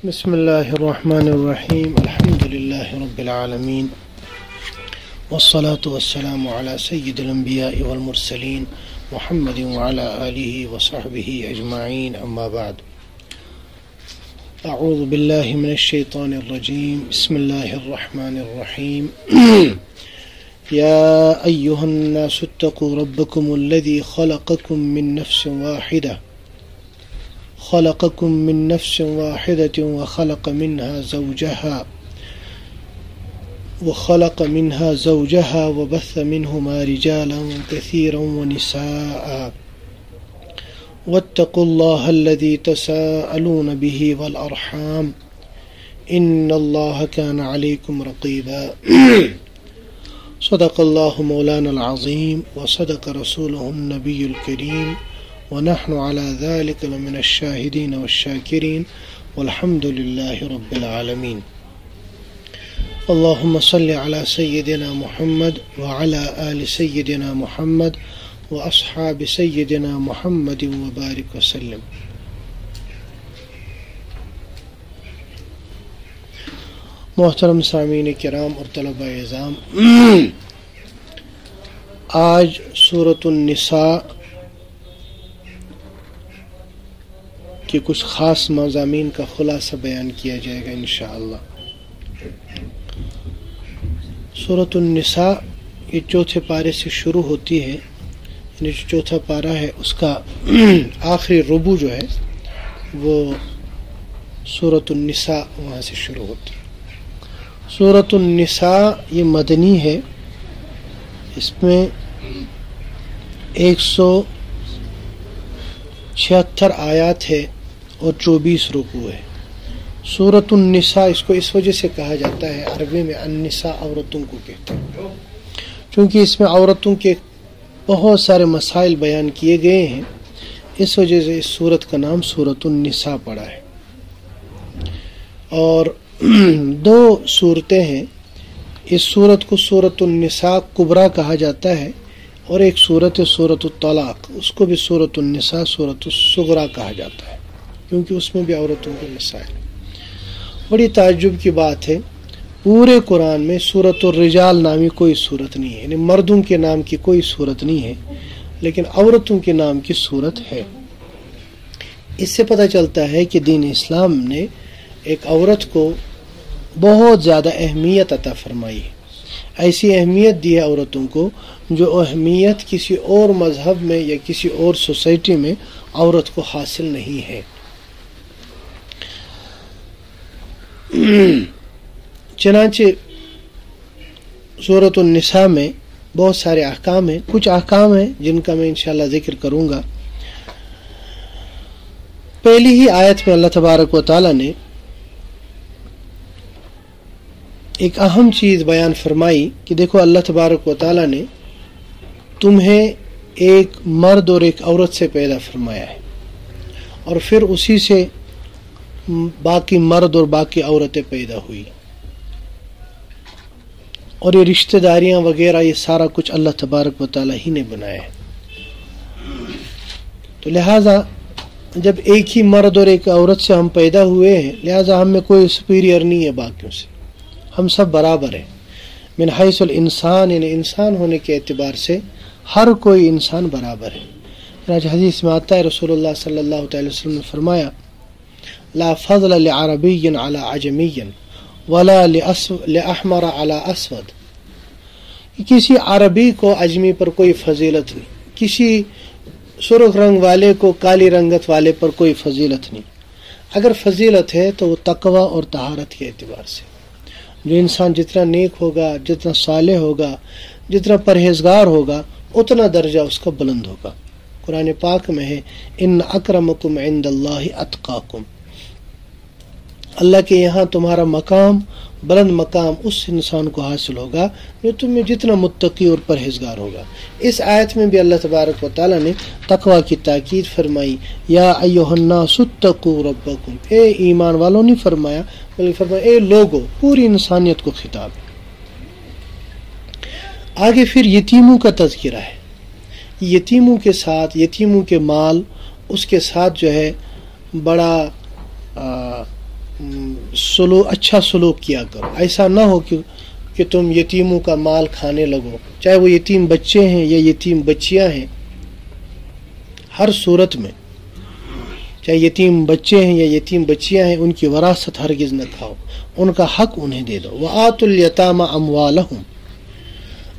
بسم الله الرحمن الرحيم الحمد لله رب العالمين والصلاة والسلام على سيد الأنبياء والمرسلين محمد وعلى آله وصحبه أجمعين أما بعد أعوذ بالله من الشيطان الرجيم بسم الله الرحمن الرحيم يا أيها الناس اتقوا ربكم الذي خلقكم من نفس واحدة وخلق منها زوجها وبث منهما رجالا كثيرا ونساء واتقوا الله الذي تساءلون به والأرحام إن الله كان عليكم رقيبا صدق الله مولانا العظيم وصدق رسوله النبي الكريم ونحن على ذلك لمن الشاهدين والشاكرين والحمد لله رب العالمين اللهم صل على سيدنا محمد وعلى آل سيدنا محمد وأصحاب سيدنا محمد وبارك وسلم. محترم سامعین کرام اور طلباء اعزام، آج سورۃ النساء کہ کچھ خاص مضامین کا خلاصہ بیان کیا جائے گا انشاءاللہ. سورۃ النساء یہ چوتھے پارے سے شروع ہوتی ہے، یعنی جو چوتھا پارہ ہے اس کا آخری ربع جو ہے وہ سورۃ النساء وہاں سے شروع ہوتی ہے. سورۃ النساء یہ مدنی ہے، اس میں 176 آیات ہے اور 24 رکوع ہے. سورۃ النساء اس کو اس وجہ سے کہا جاتا ہے، عربی میں النساء عورتوں کو کہتے ہیں، چونکہ اس میں عورتوں کے بہت سارے مسائل بیان کیے گئے ہیں، اس وجہ سے اس سورت کا نام سورۃ النساء پڑا ہے. اور دو صورتیں ہیں، اس سورت کو سورۃ النساء کبریٰ کہا جاتا ہے، اور ایک سورت ہے سورۃ الطلاق، اس کو بھی سورۃ النساء سورۃ الصغریٰ کہا جاتا ہے، کیونکہ اس میں بھی عورتوں کے مسائل. بڑی تعجب کی بات ہے، پورے قرآن میں سورۃ الرجال نامی کوئی صورت نہیں ہے، یعنی مردوں کے نام کی کوئی صورت نہیں ہے، لیکن عورتوں کے نام کی صورت ہے. اس سے پتہ چلتا ہے کہ دین اسلام نے ایک عورت کو بہت زیادہ اہمیت عطا فرمائی ہے، ایسی اہمیت دی ہے عورتوں کو جو اہمیت کسی اور مذہب میں یا کسی اور سوسائٹی میں عورت کو حاصل نہیں ہے. چنانچہ سورۃ النساء میں بہت سارے احکام ہیں، کچھ احکام ہیں جن کا میں انشاءاللہ ذکر کروں گا. پہلی ہی آیت میں اللہ تبارک و تعالی نے ایک اہم چیز بیان فرمائی کہ دیکھو اللہ تبارک و تعالی نے تمہیں ایک مرد اور ایک عورت سے پیدا فرمایا ہے، اور پھر اسی سے باقی مرد اور باقی عورتیں پیدا ہوئی، اور یہ رشتہ داریاں وغیرہ یہ سارا کچھ اللہ تبارک و تعالی ہی نے بنایا ہے. تو لہٰذا جب ایک ہی مرد اور ایک عورت سے ہم پیدا ہوئے ہیں، لہٰذا ہم میں کوئی سپیریئر نہیں ہے باقیوں سے، ہم سب برابر ہیں. من حیث الانسان، یعنی انسان ہونے کے اعتبار سے ہر کوئی انسان برابر ہے. حدیث میں آتا ہے، رسول اللہ صلی اللہ علیہ وسلم نے فرمایا لا فضل لعربی علی عجمی ولا لأحمر علی اسود. کسی عربی کو عجمی پر کوئی فضیلت نہیں، کسی سرخ رنگ والے کو کالی رنگت والے پر کوئی فضیلت نہیں. اگر فضیلت ہے تو وہ تقوی اور طہارت کے اعتبار سے. جو انسان جتنا نیک ہوگا، جتنا صالح ہوگا، جتنا پرہیزگار ہوگا، اتنا درجہ اس کا بلند ہوگا. قرآن پاک میں ہے ان اکرمکم عند اللہ اتقاکم، اللہ کے یہاں تمہارا مقام، بلند مقام اس انسان کو حاصل ہوگا جو تم میں جتنا متقی اور پرہیزگار ہوگا. اس آیت میں بھی اللہ تبارک و تعالی نے تقوی کی تاکید فرمائی، یا ایھا الناس اتقوا ربکم، اے ایمان والوں نہیں فرمایا بلکہ فرمایا اے لوگو، پوری انسانیت کو خطاب ہے. آگے پھر یتیموں کا تذکرہ ہے. یتیموں کے ساتھ، یتیموں کے مال، اس کے ساتھ جو ہے بڑا اچھا سلوک کیا کرو. ایسا نہ ہو کہ تم یتیموں کا مال کھانے لگو، چاہے وہ یتیم بچے ہیں یا یتیم بچیاں ہیں. ہر صورت میں چاہے یتیم بچے ہیں یا یتیم بچیاں ہیں، ان کی وراثت ہرگز نہ کھاؤ، ان کا حق انہیں دے دو. وآتوا الیتامى اموالهم.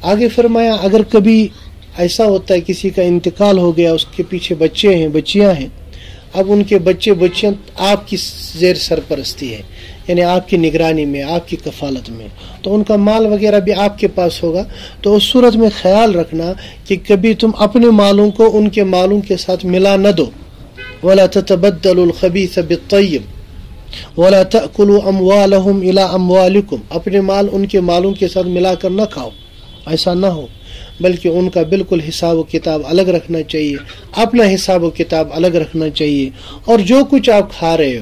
آگے فرمایا اگر کبھی ایسا ہوتا ہے کسی کا انتقال ہو گیا، اس کے پیچھے بچے ہیں بچیاں ہیں، اب ان کے بچے بچیاں آپ کی زیر سرپرستی ہے، یعنی آپ کی نگرانی میں، آپ کی کفالت میں، تو ان کا مال وغیرہ بھی آپ کے پاس ہوگا. تو اس صورت میں خیال رکھنا کہ کبھی تم اپنے مالوں کو ان کے مالوں کے ساتھ ملا نہ دو. وَلَا تَتَبَدَّلُوا الْخَبِيثَ بِالطَّيِّبِ وَلَا تَأْكُلُوا أَمْوَالَهُمْ إِلَىٰ أَمْوَالِكُمْ. اپنے مال ان کے مالوں کے ساتھ ملا کر نہ کھاؤ، ایسا نہ ہو، بلکہ ان کا بالکل حساب و کتاب الگ رکھنا چاہیے، اپنا حساب و کتاب الگ رکھنا چاہیے. اور جو کچھ آپ کھا رہے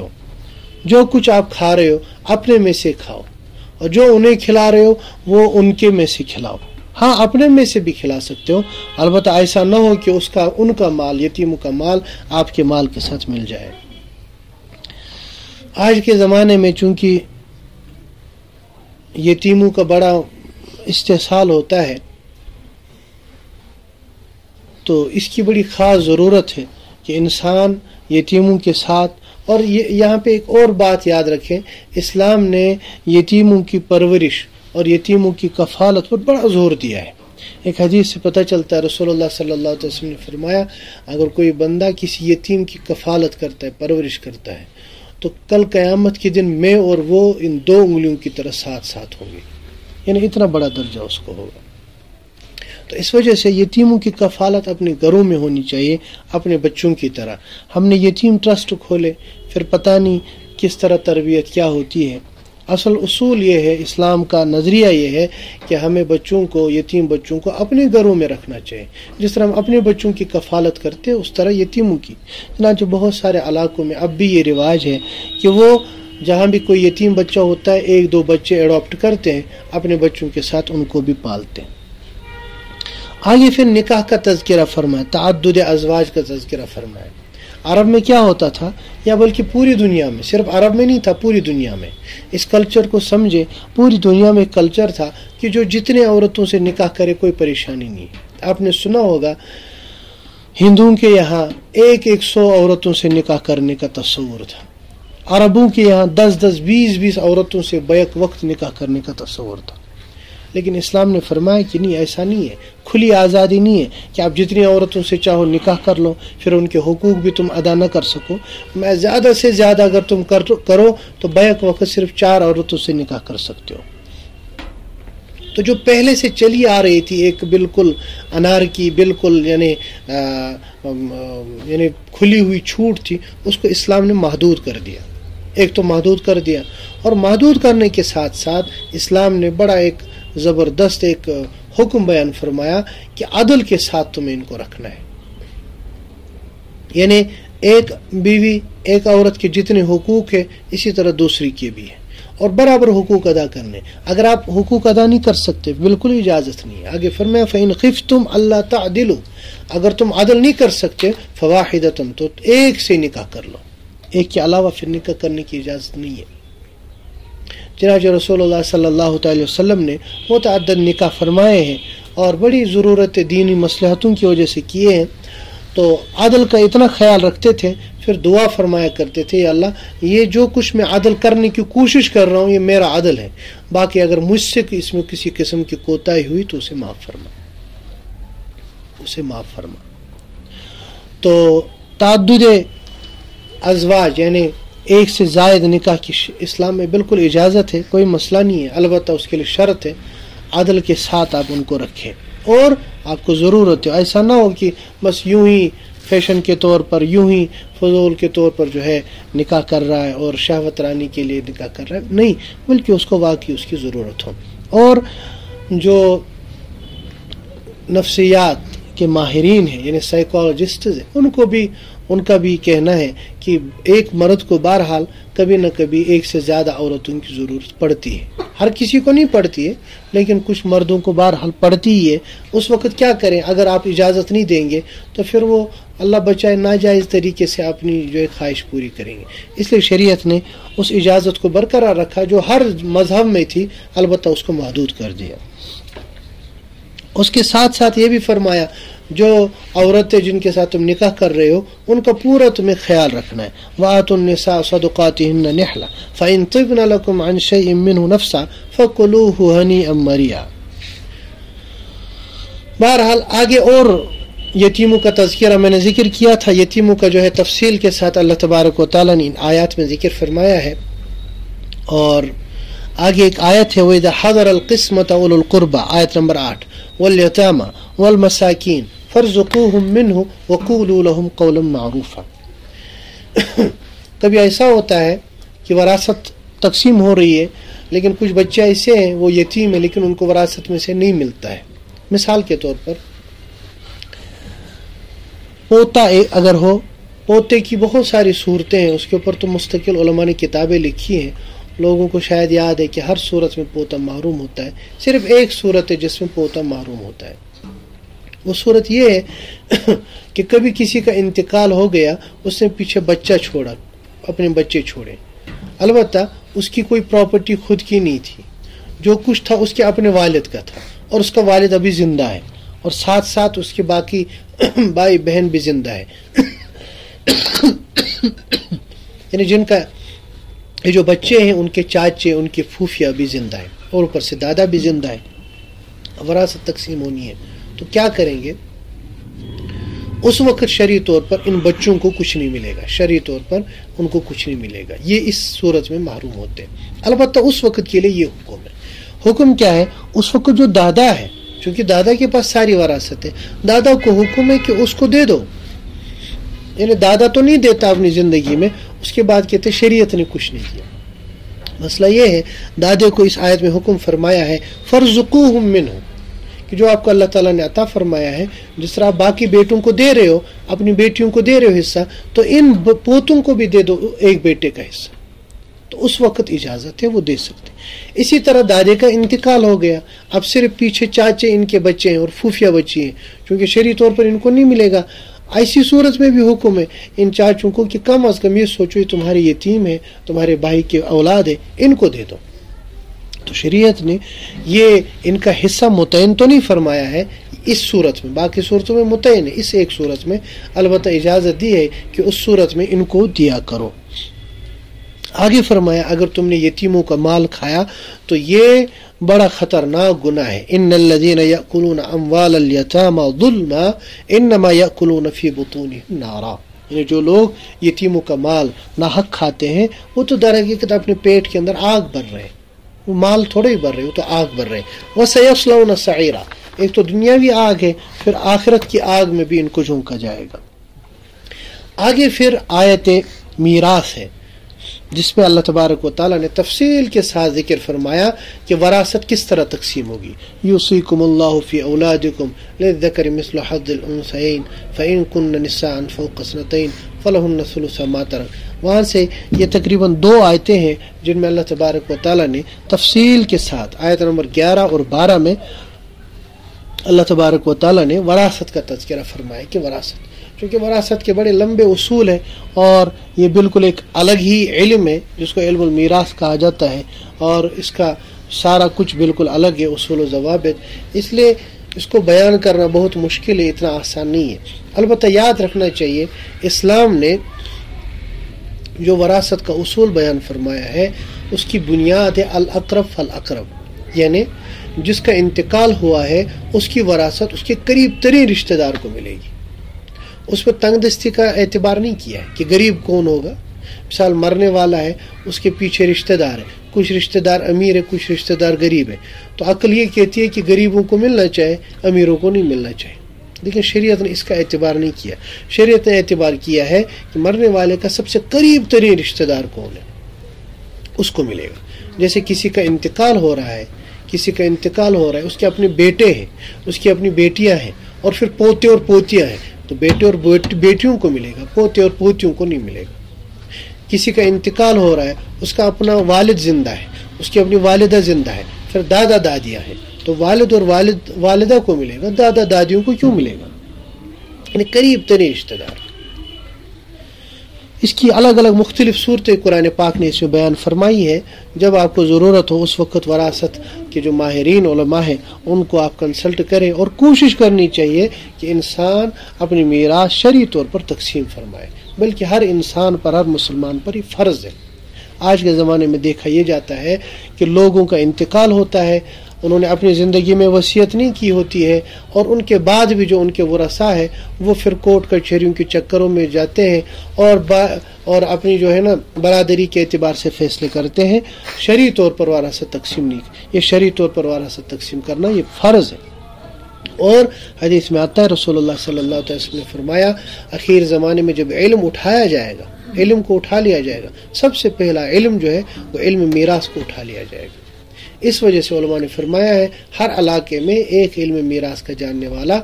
ہو اپنے میں سے کھاؤ، اور جو انہیں کھلا رہے ہو وہ ان کے میں سے کھلاؤ. ہاں اپنے میں سے بھی کھلا سکتے ہو، البتہ ایسا نہ ہو کہ ان کا مال، یتیموں کا مال آپ کے مال کے ساتھ مل جائے. آج کے زمانے میں چونکہ یتیموں کا بڑا استحصال ہوتا ہے، تو اس کی بڑی خاص ضرورت ہے کہ انسان یتیموں کے ساتھ. اور یہاں پہ ایک اور بات یاد رکھیں، اسلام نے یتیموں کی پرورش اور یتیموں کی کفالت پر بڑا زور دیا ہے. ایک حدیث سے پتہ چلتا ہے، رسول اللہ صلی اللہ علیہ وسلم نے فرمایا اگر کوئی بندہ کسی یتیم کی کفالت کرتا ہے، پرورش کرتا ہے، تو کل قیامت کے دن میں اور وہ ان 2 انگلیوں کی طرح ساتھ ساتھ ہوں گے، یعنی اتنا بڑا درجہ اس کو ہوگا. تو اس وجہ سے یتیموں کی کفالت اپنے گھروں میں ہونی چاہیے اپنے بچوں کی طرح. ہم نے یتیم ٹرسٹ کھولے، پھر پتہ نہیں کس طرح تربیت کیا ہوتی ہے. اصل اصول یہ ہے، اسلام کا نظریہ یہ ہے کہ ہمیں بچوں کو، یتیم بچوں کو اپنے گھروں میں رکھنا چاہیے. جس طرح ہم اپنے بچوں کی کفالت کرتے ہیں اس طرح یتیموں کی. چنانچہ بہت سارے علاقوں میں اب بھی یہ رواج ہے کہ وہ جہاں بھی کوئی یتیم بچہ ہوتا ہے 1-2 بچے اڈاپٹ کرتے ہیں، اپنے بچوں کے ساتھ ان کو بھی پالتے ہیں. آگے پھر نکاح کا تذکرہ فرمایا، تعدد ازواج کا تذکرہ فرمایا. عرب میں کیا ہوتا تھا، یا بلکہ پوری دنیا میں، صرف عرب میں نہیں تھا، پوری دنیا میں. اس کلچر کو سمجھے، پوری دنیا میں ایک کلچر تھا کہ جو جتنے عورتوں سے نکاح کرے کوئی پریشانی نہیں. آپ نے سنا ہوگا ہندوؤں کے یہاں 100 عورتوں سے نکاح کرنے کا تصور تھا، عربوں کے یہاں 10 20 عورتوں سے بیک وقت نکاح کرنے کا تصور تھا. لیکن اسلام نے فرمایا کہ نہیں، ایسا نہیں ہے، کھلی آزادی نہیں ہے کہ آپ جتنی عورتوں سے چاہو نکاح کر لو، پھر ان کے حقوق بھی تم ادا نہ کر سکو. میں زیادہ سے زیادہ اگر تم کرو تو بیک وقت صرف 4 عورتوں سے نکاح کر سکتے ہو. تو جو پہلے سے چلی آ رہی تھی ایک بالکل انار کی، بالکل یعنی کھلی ہوئی چھوٹ تھی، اس کو اسلام نے محدود کر دیا. ایک تو محدود کر دیا، اور محدود کرنے کے ساتھ ساتھ اسلام نے بڑا ایک زبردست ایک حکم بیان فرمایا کہ عدل کے ساتھ تمہیں ان کو رکھنا ہے. یعنی ایک بیوی، ایک عورت کے جتنے حقوق ہیں اسی طرح دوسری کے بھی ہیں، اور برابر حقوق ادا کرنے. اگر آپ حقوق ادا نہیں کر سکتے بالکل اجازت نہیں ہے. آگے فرمایا فَإِنْ خِفْتُمْ أَلَّا تَعْدِلُوا، اگر تم عدل نہیں کر سکتے فَوَاحِدَةً، تو ایک سے نکاح کر لو، ایک کے علاوہ پھر نکاح کرنے کی اجازت نہیں ہے. چنانچہ رسول اللہ صلی اللہ تعالی وسلم نے متعدد نکاح فرمائے ہیں اور بڑی ضرورت دینی مصلحتوں کی وجہ سے کیے ہیں. تو عدل کا اتنا خیال رکھتے تھے، پھر دعا فرمایا کرتے تھے، یا اللہ یہ جو کچھ میں عدل کرنے کی کوشش کر رہا ہوں یہ میرا عدل ہے، باقی اگر مجھ سے اس میں کسی قسم کی کوتاہی ہوئی تو اسے معاف فرما، اسے معاف فرما. تو تعدد ازواج یعنی ایک سے زائد نکاح کی اسلام میں بالکل اجازت ہے، کوئی مسئلہ نہیں ہے. البتہ اس کے لیے شرط ہے عدل کے ساتھ آپ ان کو رکھیں، اور آپ کو ضرورت ہے. ایسا نہ ہو کہ بس یوں ہی فیشن کے طور پر، یوں ہی فضول کے طور پر جو ہے نکاح کر رہا ہے اور شہوت رانی کے لیے نکاح کر رہا ہے، نہیں، بلکہ اس کو واقعی اس کی ضرورت ہو. اور جو نفسیات کے ماہرین ہیں یعنی سائیکالوجسٹز ہیں، ان کا بھی کہنا ہے کہ ایک مرد کو بہرحال کبھی نہ کبھی ایک سے زیادہ عورتوں کی ضرورت پڑتی ہے. ہر کسی کو نہیں پڑتی ہے لیکن کچھ مردوں کو بہرحال پڑتی ہی ہے. اس وقت کیا کریں؟ اگر آپ اجازت نہیں دیں گے تو پھر وہ اللہ بچائے ناجائز طریقے سے اپنی جو ہے خواہش پوری کریں گے. اس لیے شریعت نے اس اجازت کو برقرار رکھا جو ہر مذہب میں تھی، البتہ اس کو محدود کر دیا. اس کے ساتھ ساتھ یہ بھی فرمایا جو عورتیں جن کے ساتھ تم نکاح کر رہے ہو ان کا پورا تمہیں خیال رکھنا ہے. وَآتُوا النِّسَاءَ صَدُقَاتِهِنَّ نِحْلَةً فَإِن طِبْنَ لَكُمْ عَن شَيْءٍ مِّنْهُ نَفْسًا فَكُلُوهُ هَنِيئًا مَرِيئًا. بہرحال آگے اور یتیموں کا تذکرہ میں نے ذکر کیا تھا. یتیموں کا جو ہے تفصیل کے ساتھ اللہ تبارک و تعالیٰ نے ان آیات میں ذکر فرمایا ہے. اور آگے ایک آیت ہے وَإِذَا حَضَرَ الْقِسْمَةَ أُولُو الْقُرْبَى آیت نمبر 8 وَالْيَتَامَى وَالْمَسَاكِينَ فَارْزُقُوهُم مِّنْهُ وَقُولُوا لَهُمْ قَوْلًا مَّعْرُوفًا. کبھی ایسا ہوتا ہے کہ وراثت تقسیم ہو رہی ہے لیکن کچھ بچے ایسے ہیں وہ یتیم ہیں لیکن ان کو وراثت میں سے نہیں ملتا ہے. مثال کے طور پر پوتا اگر ہو، پوتے کی بہت ساری صورتیں ہیں، اس کے اوپر تو مستقل علماء نے کتابیں لکھی ہیں. لوگوں کو شاید یاد ہے کہ ہر صورت میں پوتا محروم ہوتا ہے. صرف ایک صورت ہے جس میں پوتا محروم ہوتا ہے. وہ صورت یہ ہے کہ کبھی کسی کا انتقال ہو گیا، اس نے پیچھے بچہ چھوڑا، اپنے بچے چھوڑے. البتہ اس کی کوئی پراپرٹی خود کی نہیں تھی، جو کچھ تھا اس کے اپنے والد کا تھا اور اس کا والد ابھی زندہ ہے اور ساتھ ساتھ اس کے باقی بھائی بہن بھی زندہ ہے. یعنی جن کا یہ جو بچے ہیں ان کے چاچے، ان کے پھوفیا بھی زندہ ہیں اور اوپر سے دادا بھی زندہ ہے. وراثت تقسیم ہونی ہے تو کیا کریں گے؟ اس وقت شرعی طور پر ان بچوں کو کچھ نہیں ملے گا، شرعی طور پر ان کو کچھ نہیں ملے گا. یہ اس صورت میں محروم ہوتے ہیں. البتہ اس وقت کے لیے یہ حکم ہے. حکم کیا ہے؟ اس وقت جو دادا ہے، چونکہ دادا کے پاس ساری وراثت ہے، دادا کو حکم ہے کہ اس کو دے دو. یعنی دادا تو نہیں دیتا اپنی زندگی میں، اس کے بعد کہتے شریعت نے کچھ نہیں کیا. مسئلہ یہ ہے دادے کو اس آیت میں حکم فرمایا ہے فَارْزُقُوهُم مِّنْهُ، کہ جو آپ کو اللہ تعالیٰ نے عطا فرمایا ہے، جس طرح آپ باقی بیٹوں کو دے رہے ہو، اپنی بیٹیوں کو دے رہے ہو حصہ، تو ان پوتوں کو بھی دے دو ایک بیٹے کا حصہ. تو اس وقت اجازت ہے، وہ دے سکتے. اسی طرح دادے کا انتقال ہو گیا، اب صرف پیچھے چاچے ان کے بچے ہیں اور پھوفیا بچی ہیں، کیونکہ شرعی طور پر ان کو نہیں ملے گا. ایسی صورت میں بھی حکم ہے ان چاچوں کو کہ کم از کم یہ سوچو یہ تمہارے یتیم ہے، تمہارے بھائی کے اولاد ہے، ان کو دے دو. تو شریعت نے یہ ان کا حصہ متعین تو نہیں فرمایا ہے اس صورت میں، باقی صورتوں میں متعین ہے. اس ایک صورت میں البتہ اجازت دی ہے کہ اس صورت میں ان کو دیا کرو. آگے فرمایا اگر تم نے یتیموں کا مال کھایا تو یہ بڑا خطرناک گناہ ہے. ان الذين ياكلون اموال اليتامى ظلما انما ياكلون في بطونهم نارا. یعنی جو لوگ یتیموں کا مال ناحق کھاتے ہیں وہ تو در حقیقت اپنے پیٹ کے اندر آگ بھر رہے ہیں. وہ مال تھوڑے ہی بھر رہے، وہ تو آگ بھر رہے. وَسَيَصْلَوْنَ سَعِيرًا، ایک تو دنیاوی آگ ہے، پھر آخرت کی آگ میں بھی ان کو جھونکا جائے گا. آگے پھر آیت میراث ہے جس میں اللہ تبارک و تعالیٰ نے تفصیل کے ساتھ ذکر فرمایا کہ وراثت کس طرح تقسیم ہوگی. یوصیکم اللہ فی اولادکم للذکر مثل حظ الانثیین فإن کن نساء فوق اثنتین فلہن ثلث ما ترک. وہاں سے یہ تقریباً 2 آیتیں ہیں جن میں اللہ تبارک و تعالیٰ نے تفصیل کے ساتھ آیت نمبر 11 اور 12 میں اللہ تبارک و تعالیٰ نے وراثت کا تذکرہ فرمایا کہ وراثت، چونکہ وراثت کے بڑے لمبے اصول ہیں اور یہ بالکل ایک الگ ہی علم ہے جس کو علم المیراث کہا جاتا ہے، اور اس کا سارا کچھ بالکل الگ ہے، اصول و ضوابط. اس لیے اس کو بیان کرنا بہت مشکل ہے، اتنا آسان نہیں ہے. البتہ یاد رکھنا چاہیے اسلام نے جو وراثت کا اصول بیان فرمایا ہے اس کی بنیاد ہے الاقرب فالاقرب، یعنی جس کا انتقال ہوا ہے اس کی وراثت اس کے قریب ترین رشتہ دار کو ملے گی. اس پہ تنگ دستی کا اعتبار نہیں کیا ہے کہ غریب کون ہوگا. مثال مرنے والا ہے، اس کے پیچھے رشتہ دار ہے، کچھ رشتہ دار امیر ہے، کچھ رشتہ دار غریب ہے، تو عقل یہ کہتی ہے کہ غریبوں کو ملنا چاہے، امیروں کو نہیں ملنا چاہیے. لیکن شریعت نے اس کا اعتبار نہیں کیا. شریعت نے اعتبار کیا ہے کہ مرنے والے کا سب سے قریب ترین رشتہ دار کون ہے اس کو ملے گا. جیسے کسی کا انتقال ہو رہا ہے، کسی کا انتقال ہو رہا ہے، اس کے اپنے بیٹے ہیں، اس کی اپنی بیٹیاں ہیں اور پھر پوتے اور پوتیاں ہیں، تو بیٹے اور بیٹیوں کو ملے گا، پوتے اور پوتیوں کو نہیں ملے گا. کسی کا انتقال ہو رہا ہے، اس کا اپنا والد زندہ ہے، اس کی اپنی والدہ زندہ ہے، پھر دادا دادیاں ہیں، تو والد اور والدہ کو ملے گا، دادا دادیوں کو کیوں ملے گا؟ یعنی قریب ترین رشتہ دار۔ اس کی الگ الگ مختلف صورتیں قرآن پاک نے اس میں بیان فرمائی ہے۔ جب آپ کو ضرورت ہو اس وقت وراثت کے جو ماہرین علماء ہیں ان کو آپ کنسلٹ کریں، اور کوشش کرنی چاہیے کہ انسان اپنی میراث شرعی طور پر تقسیم فرمائے، بلکہ ہر انسان پر، ہر مسلمان پر یہ فرض ہے۔ آج کے زمانے میں دیکھا یہ جاتا ہے کہ لوگوں کا انتقال ہوتا ہے، انہوں نے اپنی زندگی میں وصیت نہیں کی ہوتی ہے، اور ان کے بعد بھی جو ان کے ورثاء ہے وہ پھر کورٹ کچہریوں کے چکروں میں جاتے ہیں اور اپنی جو ہے نا برادری کے اعتبار سے فیصلے کرتے ہیں۔ شرعی طور پر وراثت تقسیم نہیں، یہ شرعی طور پر وراثت تقسیم کرنا یہ فرض ہے۔ اور حدیث میں آتا ہے رسول اللہ صلی اللہ علیہ وسلم نے فرمایا اخیر زمانے میں جب علم اٹھایا جائے گا، علم کو اٹھا لیا جائے گا، سب سے پہلا علم جو ہے وہ علم میراث کو اٹھا لیا جائے گا۔ اس وجہ سے علماء نے فرمایا ہے ہر علاقے میں ایک علم میراث کا جاننے والا،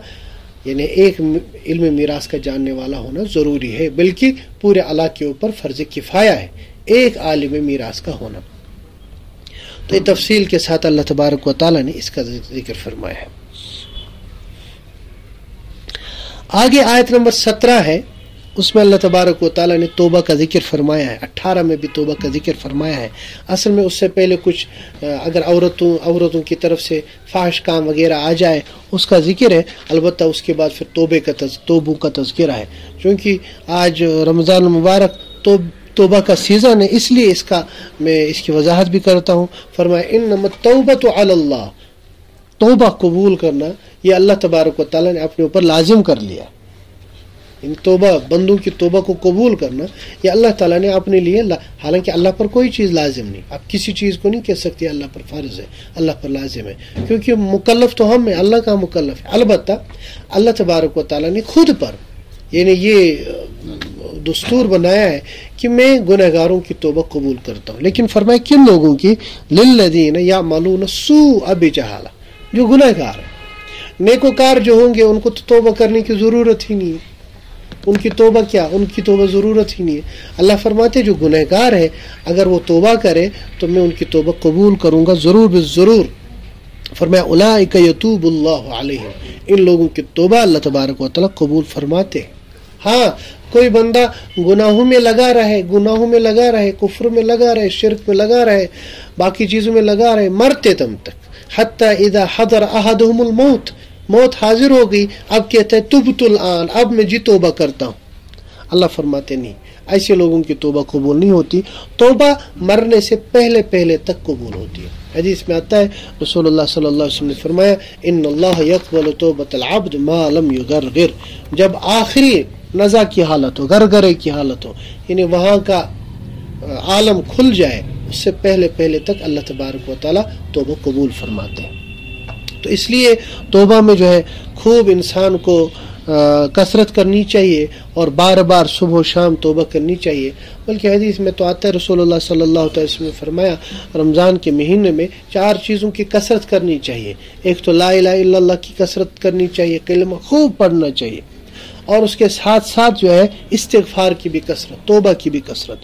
یعنی ایک علم میراث کا جاننے والا ہونا ضروری ہے، بلکہ پورے علاقے کے اوپر فرض کفایہ ہے ایک عالم میراث کا ہونا۔ تو یہ تفصیل کے ساتھ اللہ تبارک و تعالیٰ نے اس کا ذکر فرمایا ہے۔ آگے آیت نمبر 17 ہے، اس میں اللہ تبارک و تعالیٰ نے توبہ کا ذکر فرمایا ہے۔ 18 میں بھی توبہ کا ذکر فرمایا ہے۔ اصل میں اس سے پہلے کچھ اگر عورتوں کی طرف سے فحش کام وغیرہ آ جائے اس کا ذکر ہے، البتہ اس کے بعد پھر توبوں کا تذکرہ ہے، کیونکہ آج رمضان مبارک توبہ کا سیزن ہے، اس لیے میں اس کی وضاحت بھی کرتا ہوں۔ فرمایا انما التوبۃ علی اللہ، توبہ قبول کرنا یہ اللہ تبارک و تعالیٰ نے اپنے اوپر لازم کر لیا۔ ان توبہ، بندوں کی توبہ کو قبول کرنا یہ اللہ تعالیٰ نے اپنے لیے، حالانکہ اللہ پر کوئی چیز لازم نہیں، آپ کسی چیز کو نہیں کہہ سکتے اللہ پر فرض ہے، اللہ پر لازم ہے، کیونکہ مکلف تو ہم ہیں، اللہ کا مکلف ہے۔ البتہ اللہ تبارک و تعالیٰ نے خود پر یعنی یہ دستور بنایا ہے کہ میں گنہگاروں کی توبہ قبول کرتا ہوں، لیکن فرمایا کن لوگوں کی؟ للذین یعملون السوء بجہالہ، جو گنہگار ہیں۔ نیکوکار جو ہوں گے ان کو تو توبہ کرنے کی ضرورت ہی نہیں ہے، ان کی توبہ کیا، ان کی توبہ ضرورت ہی نہیں ہے۔ اللہ فرماتے جو گنہگار ہے اگر وہ توبہ کرے تو میں ان کی توبہ قبول کروں گا ضرور بالضرور۔ فرمایا اولئک یتوب اللہ علیہم، ان لوگوں کی توبہ اللہ تبارک و تعالیٰ قبول فرماتے ہیں۔ ہاں کوئی بندہ گناہوں میں لگا رہے، کفر میں لگا رہے، شرک میں لگا رہے، باقی چیزوں میں لگا رہے، مرتے دم تک، حتی اذا حضر احدہم الموت، موت حاضر ہو گئی، اب کہتا ہے تبت الآن، اب میں توبہ کرتا ہوں۔ اللہ فرماتے نہیں، ایسے لوگوں کی توبہ قبول نہیں ہوتی، توبہ مرنے سے پہلے تک قبول ہوتی ہے۔ حدیث میں آتا ہے رسول اللہ صلی اللہ علیہ وسلم نے فرمایا ان اللہ یقبل توبۃ العبد ما لم یغرغر، جب آخری نزع کی حالت ہو، گرگرے کی حالت ہو، یعنی وہاں کا عالم کھل جائے، اس سے پہلے تک اللہ تبارک و تعالیٰ توبہ قبول فرماتے ہیں۔ تو اس لیے توبہ میں جو ہے خوب انسان کو کثرت کرنی چاہیے، اور بار بار صبح و شام توبہ کرنی چاہیے۔ بلکہ حدیث میں تو آتا ہے رسول اللہ صلی اللہ علیہ وسلم نے فرمایا رمضان کے مہینے میں 4 چیزوں کی کثرت کرنی چاہیے۔ ایک تو لا الہ الا اللہ کی کثرت کرنی چاہیے، کلمہ خوب پڑھنا چاہیے، اور اس کے ساتھ ساتھ جو ہے استغفار کی بھی کثرت، توبہ کی بھی کثرت،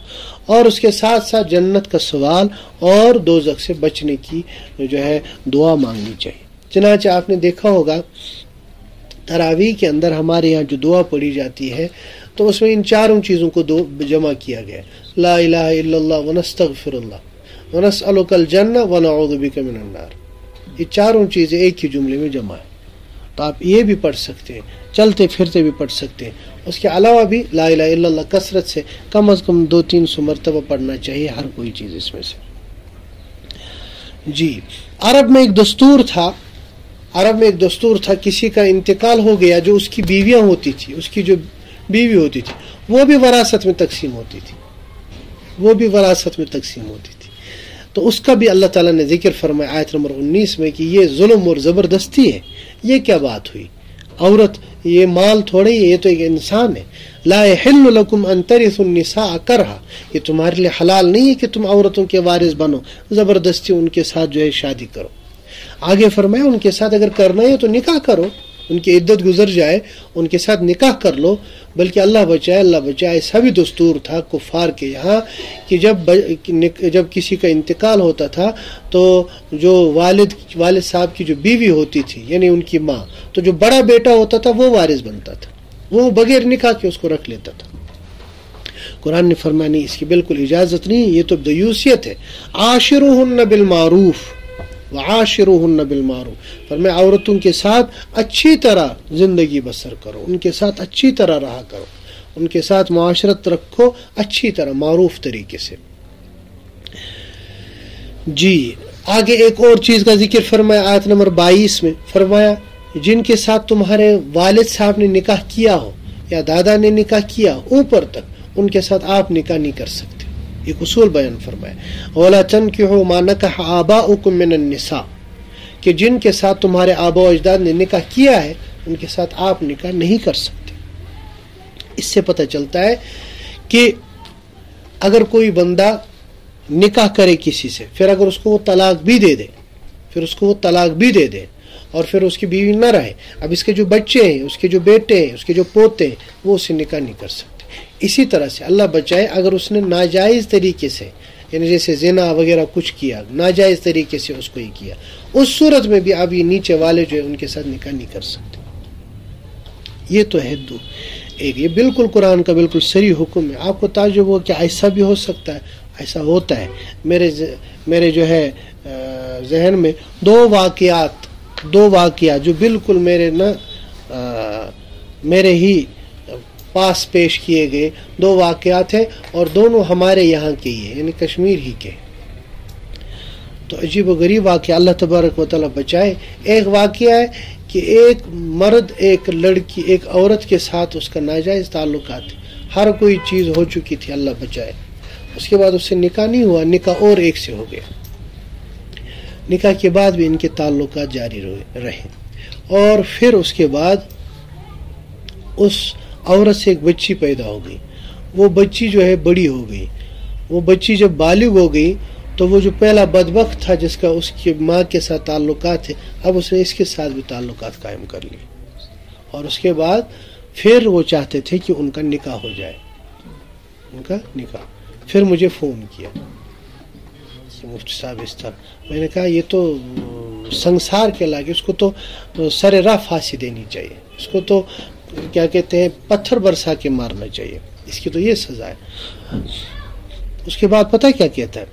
اور اس کے ساتھ ساتھ جنت کا سوال اور دوزخ سے بچنے کی جو ہے دعا مانگنی چاہیے۔ چنانچہ آپ نے دیکھا ہوگا تراویح کے اندر ہمارے یہاں جو دعا پڑھی جاتی ہے تو اس میں ان 4 چیزوں کو جمع کیا گیا ہے، لا الہ الا اللہ ونستغفر اللہ ونسألک الجنہ ونعوذ بک من النار۔ یہ 4 چیزیں ایک ہی جملے میں جمع ہے، تو آپ یہ بھی پڑھ سکتے ہیں، چلتے پھرتے بھی پڑھ سکتے ہیں۔ اس کے علاوہ بھی لا الہ الا اللہ کثرت سے کم از کم 200-300 مرتبہ پڑھنا چاہیے ہر کوئی چیز اس میں سے۔ جی، عرب میں ایک دستور تھا، کسی کا انتقال ہو گیا جو اس کی بیویاں ہوتی تھی، اس کی جو بیوی ہوتی تھی وہ بھی وراثت میں تقسیم ہوتی تھی، تو اس کا بھی اللہ تعالیٰ نے ذکر فرمایا آیت نمبر 19 میں کہ یہ ظلم اور زبردستی ہے۔ یہ کیا بات ہوئی؟ عورت یہ مال تھوڑے ہی ہے، یہ تو ایک انسان ہے۔ لا یحل لکم ان ترثوا النساء کرہا، یہ تمہارے لیے حلال نہیں ہے کہ تم عورتوں کے وارث بنو، زبردستی ان کے ساتھ جو ہے شادی کرو۔ آگے فرمایا ان کے ساتھ اگر کرنا ہے تو نکاح کرو، ان کی عدت گزر جائے ان کے ساتھ نکاح کر لو. بلکہ اللہ بچائے ایسا بھی دستور تھا کفار کے یہاں کہ جب کسی کا انتقال ہوتا تھا تو جو والد صاحب کی جو بیوی ہوتی تھی یعنی ان کی ماں، تو جو بڑا بیٹا ہوتا تھا وہ وارث بنتا تھا، وہ بغیر نکاح کے اس کو رکھ لیتا تھا. قرآن نے فرمایا نہیں، اس کی بالکل اجازت نہیں، یہ تو دیوسیت ہے. عاشروہن بالمعروف وعاشروہن بالمعروف، فرمایا عورتوں کے ساتھ اچھی طرح زندگی بسر کرو، ان کے ساتھ اچھی طرح رہا کرو، ان کے ساتھ معاشرت رکھو اچھی طرح معروف طریقے سے. جی آگے ایک اور چیز کا ذکر فرمایا آیت نمبر 22 میں، فرمایا جن کے ساتھ تمہارے والد صاحب نے نکاح کیا ہو یا دادا نے نکاح کیا اوپر تک، ان کے ساتھ آپ نکاح نہیں کر سکتے. ایک اصول بیان فرمایا، وَلَا تَنْكِحُوا مَا نَكَحَ آبَاؤُكُم مِّنَ النِّسَاءِ، کہ جن کے ساتھ تمہارے آبا و اجداد نے نکاح کیا ہے ان کے ساتھ آپ نکاح نہیں کر سکتے. اس سے پتہ چلتا ہے کہ اگر کوئی بندہ نکاح کرے کسی سے، پھر اگر اس کو وہ طلاق بھی دے دے اور پھر اس کی بیوی نہ رہے، اب اس کے جو بچے ہیں، اس کے جو بیٹے ہیں، اس کے جو پوتے ہیں، وہ اسے نکاح نہیں کر سکتے. اسی طرح سے اللہ بچائے اگر اس نے ناجائز طریقے سے یعنی جیسے زنا وغیرہ کچھ کیا، ناجائز طریقے سے اس کو ہی کیا، اس صورت میں بھی آپ یہ نیچے والے جو ہے ان کے ساتھ نکاح نہیں کر سکتے. یہ تو ہے ایک، یہ بالکل قرآن کا بالکل صریح حکم ہے. آپ کو تعجب ہو کہ ایسا بھی ہو سکتا ہے، ایسا ہوتا ہے. میرے جو ہے ذہن میں دو واقعات جو بالکل میرے ہی پاس پیش کیے گئے دو واقعات ہیں، اور دونوں ہمارے یہاں کے ہی ہیں یعنی کشمیر ہی کے. تو عجیب و غریب واقعہ، اللہ تبارک و تعالیٰ بچائے. ایک واقعہ ہے کہ ایک مرد ایک عورت کے ساتھ اس کا ناجائز تعلقات تھے، ہر کوئی چیز ہو چکی تھی، اللہ بچائے. اس کے بعد اس سے نکاح نہیں ہوا، نکاح اور ایک سے ہو گیا. نکاح کے بعد بھی ان کے تعلقات جاری رہے، اور پھر اس کے بعد اس عورت سے ایک بچی پیدا ہو گئی. وہ بچی جو ہے بڑی ہو گئی. وہ بچی جب بالغ ہو گئی تو وہ جو پہلا بدبخت تھا جس کا اس کی ماں کے ساتھ تعلقات تھے، اب اس نے اس کے ساتھ بھی تعلقات قائم کر لیے. اور اس کے بعد پھر وہ چاہتے تھے کہ ان کا نکاح ہو جائے، ان کا نکاح. پھر مجھے فون کیا مفتی صاحب اس طرح. میں نے کہا یہ تو سنسار کے لاگے، اس کو تو سر راہ پھانسی دینی چاہیے، اس کو تو کیا کہتے ہیں پتھر برسا کے مارنا چاہیے، اس کی تو یہ سزا ہے. اس کے بعد پتہ کیا کہتا ہے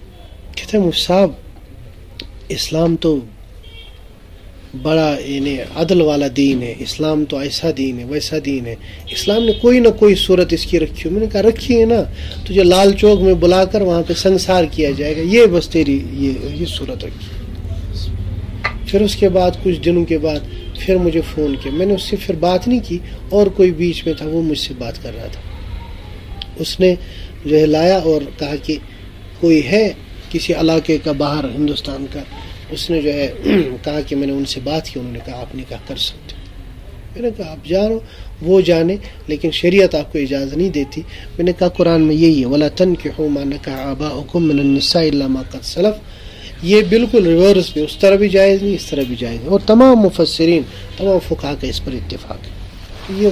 مفتی صاحب اسلام تو بڑا یعنی عدل والا دین ہے، اسلام تو ایسا دین ہے ویسا دین ہے، اسلام نے کوئی نہ کوئی صورت اس کی رکھی ہو. میں نے کہا رکھی ہے نا، تجھے لال چوک میں بلا کر وہاں پہ سنسار کیا جائے گا، یہ بس تیری یہ صورت رکھی. پھر اس کے بعد کچھ دنوں کے بعد پھر مجھے فون کیا. میں نے اس سے پھر بات نہیں کی، اور کوئی بیچ میں تھا وہ مجھ سے بات کر رہا تھا. اس نے جو ہے لایا اور کہا کہ کوئی ہے کسی علاقے کا باہر ہندوستان کا. اس نے جو ہے کہا کہ میں نے ان سے بات کی، انہوں نے کہا آپ نکاح کر سکتے. میں نے کہا آپ جانو وہ جانے، لیکن شریعت آپ کو اجازت نہیں دیتی. میں نے کہا قرآن میں یہی ہے وَلَا تَنْكِحُوا مَا نَكَحَ آبَاؤُكُم مِّنَ النِّسَاءِ إِلَّا مَا قَدْ سَلَفَ. یہ بالکل ریورس میں، اس طرح بھی جائز نہیں اس طرح بھی جائز نہیں، اور تمام مفسرین تمام فقہا کا اس پر اتفاق ہے. تو یہ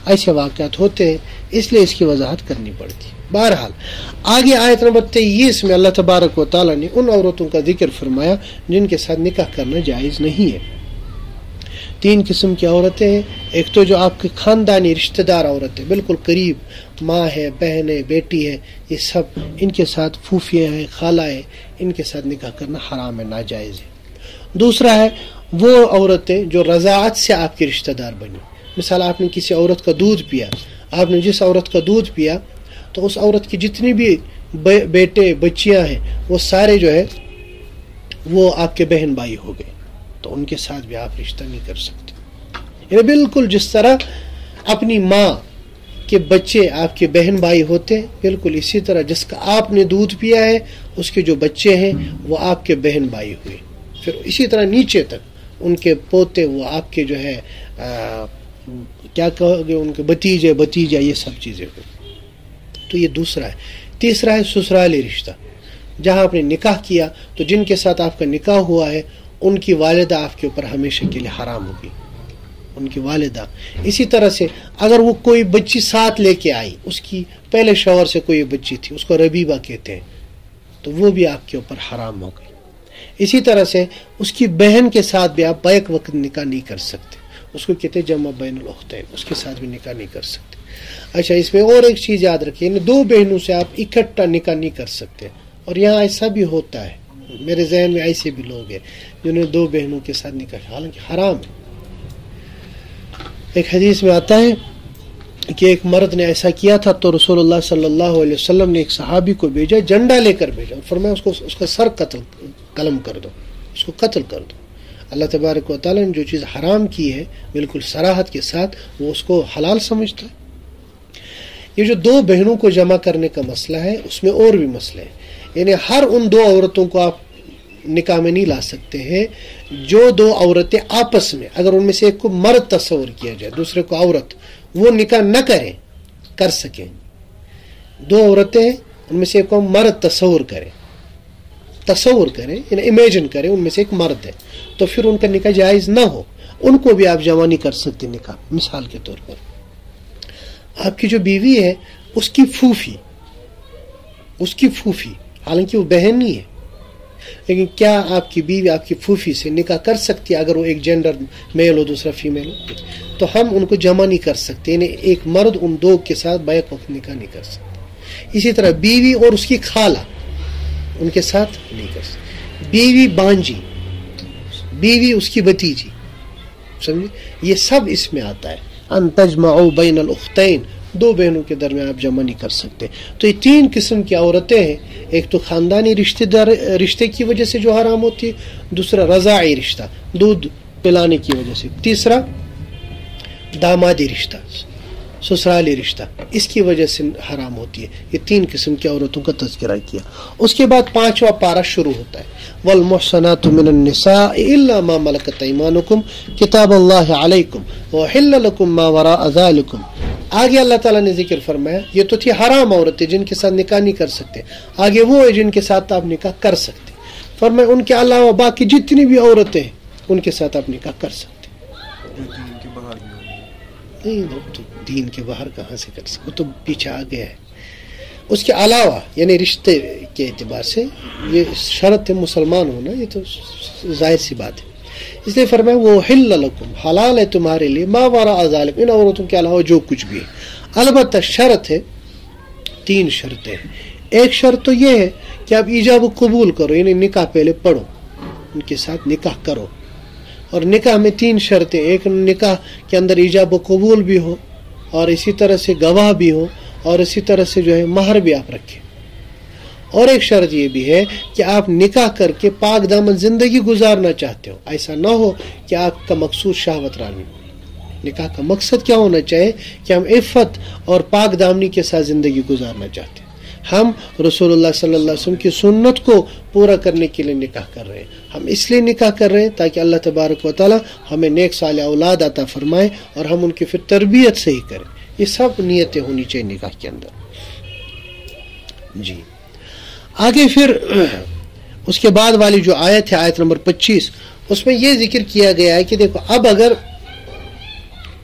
ایسے واقعات ہوتے ہیں، اس لیے اس کی وضاحت کرنی پڑتی. بہرحال آگے آیت نمبر 23 میں اللہ تبارک و تعالیٰ نے ان عورتوں کا ذکر فرمایا جن کے ساتھ نکاح کرنا جائز نہیں ہے. 3 قسم کی عورتیں ہیں. ایک تو جو آپ کے خاندانی رشتہ دار عورتیں، بالکل قریب، ماں ہے، بہن ہے، بیٹی ہے، یہ سب، ان کے ساتھ پھوپھیاں ہیں، خالہ ہیں، ان کے ساتھ نکاح کرنا حرام ہے، ناجائز ہے. دوسرا ہے وہ عورتیں جو رضاعت سے آپ کے رشتہ دار بنی. مثال آپ نے کسی عورت کا دودھ پیا، آپ نے جس عورت کا دودھ پیا تو اس عورت کی جتنی بھی بیٹے بچیاں ہیں وہ سارے جو ہے وہ آپ کے بہن بھائی ہو گئے، تو ان کے ساتھ بھی آپ رشتہ نہیں کر سکتے. یعنی بالکل جس طرح اپنی ماں کے بچے آپ کے بہن بھائی ہوتے ہیں، بالکل اسی طرح جس کا آپ نے دودھ پیا ہے اس کے جو بچے ہیں وہ آپ کے بہن بھائی ہوئے. پھر اسی طرح نیچے تک ان کے پوتے وہ آپ کے جو ہے کیا کہو گے ان کے بھتیجا یہ سب چیزیں ہوئی. تو یہ دوسرا ہے. تیسرا ہے سسرالی رشتہ. جہاں آپ نے نکاح کیا تو جن کے ساتھ آپ کا نکاح ہوا ہے ان کی والدہ آپ کے اوپر ہمیشہ کے لیے حرام ہوگی، ان کی والدہ. اسی طرح سے اگر وہ کوئی بچی ساتھ لے کے آئی، اس کی پہلے شوہر سے کوئی بچی تھی، اس کو ربیبہ کہتے ہیں، تو وہ بھی آپ کے اوپر حرام ہو گئی. اسی طرح سے اس کی بہن کے ساتھ بھی آپ بیک وقت نکاح نہیں کر سکتے، اس کو کہتے ہیں جمع بین الاختین، اس کے ساتھ بھی نکاح نہیں کر سکتے. اچھا، اس میں اور ایک چیز یاد رکھیے، یعنی دو بہنوں سے آپ اکٹھا نکاح نہیں کر سکتے. اور یہاں ایسا بھی ہوتا ہے، میرے ذہن میں ایسے بھی لوگ ہیں جنہوں نے دو بہنوں کے ساتھ نکاح کیا، حالانکہ حرام ہے. ایک حدیث میں آتا ہے کہ ایک مرد نے ایسا کیا تھا تو رسول اللہ صلی اللہ علیہ وسلم نے ایک صحابی کو بھیجا، جھنڈا لے کر بھیجا، فرمایا اس کا سر قلم کر دو، اس کو قتل کر دو. اللہ تبارک و تعالیٰ نے جو چیز حرام کی ہے بالکل صراحت کے ساتھ، وہ اس کو حلال سمجھتا ہے. یہ جو دو بہنوں کو جمع کرنے کا مسئلہ ہے، اس میں اور بھی مسئلے ہیں. یعنی ہر ان دو عورتوں کو آپ نکاح میں نہیں لا سکتے ہیں. جو دو عورتیں آپس میں، اگر ان میں سے ایک کو مرد تصور کیا جائے دوسرے کو عورت، وہ نکاح نہ کریں، کر سکیں. دو عورتیں ان میں سے ایک کو مرد تصور کریں یعنی امیجن کریں ان میں سے ایک مرد ہے، تو پھر ان کا نکاح جائز نہ ہو، ان کو بھی آپ جمع نہیں کر سکتے نکاح. مثال کے طور پر آپ کی جو بیوی ہے، اس کی پھوپھی، حالانکہ وہ بہن نہیں ہے، لیکن کیا آپ کی بیوی آپ کی پھوپھی سے نکاح کر سکتی ہے اگر وہ ایک جینڈر میل ہو دوسرا فیمیل ہو؟ تو ہم ان کو جمع نہیں کر سکتے، یعنی ایک مرد ان دو کے ساتھ بیک وقت نکاح نہیں کر سکتے. اسی طرح بیوی اور اس کی خالہ، ان کے ساتھ نہیں کر سکتے. بیوی بانجی، بیوی اس کی بھتیجی، سمجھے، یہ سب اس میں آتا ہے. ان تجمعوا بین الاختین، دو بہنوں کے درمیان آپ جمع نہیں کر سکتے. تو یہ تین قسم کی عورتیں ہیں. ایک تو خاندانی رشتے کی وجہ سے جو حرام ہوتی ہے، دوسرا رضاعی رشتہ، دودھ پلانے کی وجہ سے، تیسرا دامادی رشتہ، سسرالی رشتہ، اس کی وجہ سے حرام ہوتی ہے. یہ تین قسم کی عورتوں کا تذکرہ کیا. اس کے بعد پانچواں پارہ شروع ہوتا ہے، والمحصنات من النساء الا ما ملكت ايمانكم كتاب الله عليكم وحل لكم ما وراء ذلكم. آگے اللہ تعالیٰ نے ذکر فرمایا، یہ تو تھی حرام عورتیں جن کے ساتھ نکاح نہیں کر سکتے. آگے وہ ہے جن کے ساتھ آپ نکاح کر سکتے. فرمایا ان کے علاوہ باقی جتنی بھی عورتیں ہیں ان کے ساتھ آپ نکاح کر سکتے. نہیں، تو دین کے باہر کہاں سے کر سکتے، وہ تو پیچھے آ گیا ہے. اس کے علاوہ یعنی رشتے کے اعتبار سے یہ شرط ہے مسلمان ہونا، یہ تو ظاہر سی بات ہے. اس لیے فرمایا وہ حل لکم، حلال ہے تمہارے لیے، ما وراء ذالک، ان عورتوں کے علاوہ جو کچھ بھی ہے. البتہ شرط ہے، تین شرطیں ہیں. ایک شرط تو یہ ہے کہ آپ ایجاب و قبول کرو، یعنی نکاح پہلے پڑھو، ان کے ساتھ نکاح کرو. اور نکاح میں تین شرطیں، ایک نکاح کے اندر ایجاب و قبول بھی ہو، اور اسی طرح سے گواہ بھی ہو، اور اسی طرح سے جو ہے مہر بھی آپ رکھیں. اور ایک شرط یہ بھی ہے کہ آپ نکاح کر کے پاک دامن زندگی گزارنا چاہتے ہو. ایسا نہ ہو کہ آپ کا مقصود شہوت رانی ہو. نکاح کا مقصد کیا ہونا چاہیے کہ ہم عفت اور پاک دامنی کے ساتھ زندگی گزارنا چاہتے ہیں. ہم رسول اللہ صلی اللہ علیہ وسلم کی سنت کو پورا کرنے کے لیے نکاح کر رہے ہیں. ہم اس لیے نکاح کر رہے ہیں تاکہ اللہ تبارک و تعالی ہمیں نیک صالح اولاد عطا فرمائے اور ہم ان کی پھر تربیت صحیح کریں. یہ سب نیتیں ہونی چاہیے نکاح کے اندر. جی آگے پھر اس کے بعد والی جو آیت ہے، آیت نمبر 25، اس میں یہ ذکر کیا گیا ہے کہ دیکھو، اب اگر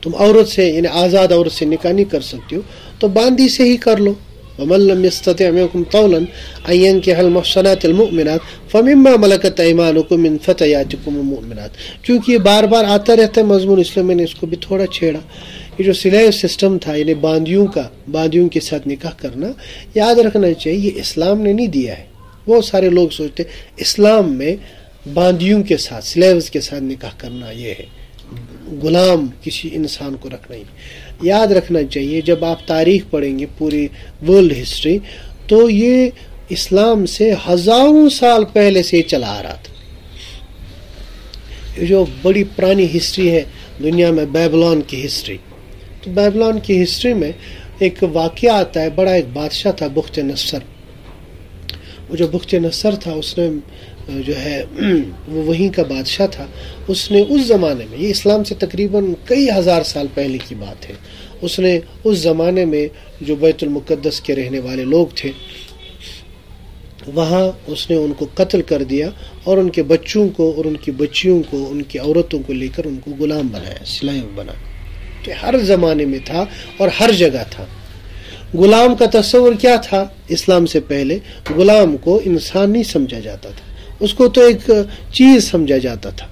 تم عورت سے یعنی آزاد عورت سے نکاح نہیں کر سکتی ہو تو باندی سے ہی کر لو. وَمَن لَّمْ يَسْتَطِعْ مِنكُمْ طَوْلًا أَن يَنكِحَ الْمُحْصَنَاتِ الْمُؤْمِنَاتِ فَمِمَّا مَلَكَتْ أَيْمَانُكُم مِّن فَتَيَاتِكُمُ الْمُؤْمِنَاتِ. کیونکہ یہ بار بار آتا رہتا ہے مضمون، اس لیے میں نے اس کو بھی تھوڑا چھیڑا. یہ جو سلیو سسٹم تھا، یعنی باندیوں کے ساتھ نکاح کرنا، یاد رکھنا چاہیے یہ اسلام نے نہیں دیا ہے. بہت سارے لوگ سوچتے اسلام میں باندیوں کے ساتھ، سلیوز کے ساتھ نکاح کرنا یہ ہے، غلام کسی انسان کو رکھنا ہی. یاد رکھنا چاہیے جب آپ تاریخ پڑھیں گے پوری ورلڈ ہسٹری، تو یہ اسلام سے ہزاروں سال پہلے سے چلا آ رہا تھا. یہ جو بڑی پرانی ہسٹری ہے دنیا میں، بیبلون کی ہسٹری، تو بیبلون کی ہسٹری میں ایک واقعہ آتا ہے. بڑا ایک بادشاہ تھا بخت نصر. وہ جو بخت نصر تھا، اس نے جو ہے وہ وہیں کا بادشاہ تھا. اس نے اس زمانے میں، یہ اسلام سے تقریباً کئی ہزار سال پہلے کی بات ہے، اس نے اس زمانے میں جو بیت المقدس کے رہنے والے لوگ تھے، وہاں اس نے ان کو قتل کر دیا اور ان کے بچوں کو اور ان کی بچیوں کو ان کی عورتوں کو لے کر ان کو غلام بنایا، سلیو بنایا۔ تو ہر زمانے میں تھا اور ہر جگہ تھا۔ غلام کا تصور کیا تھا؟ اسلام سے پہلے غلام کو انسان نہیں سمجھا جاتا تھا، اس کو تو ایک چیز سمجھا جاتا تھا۔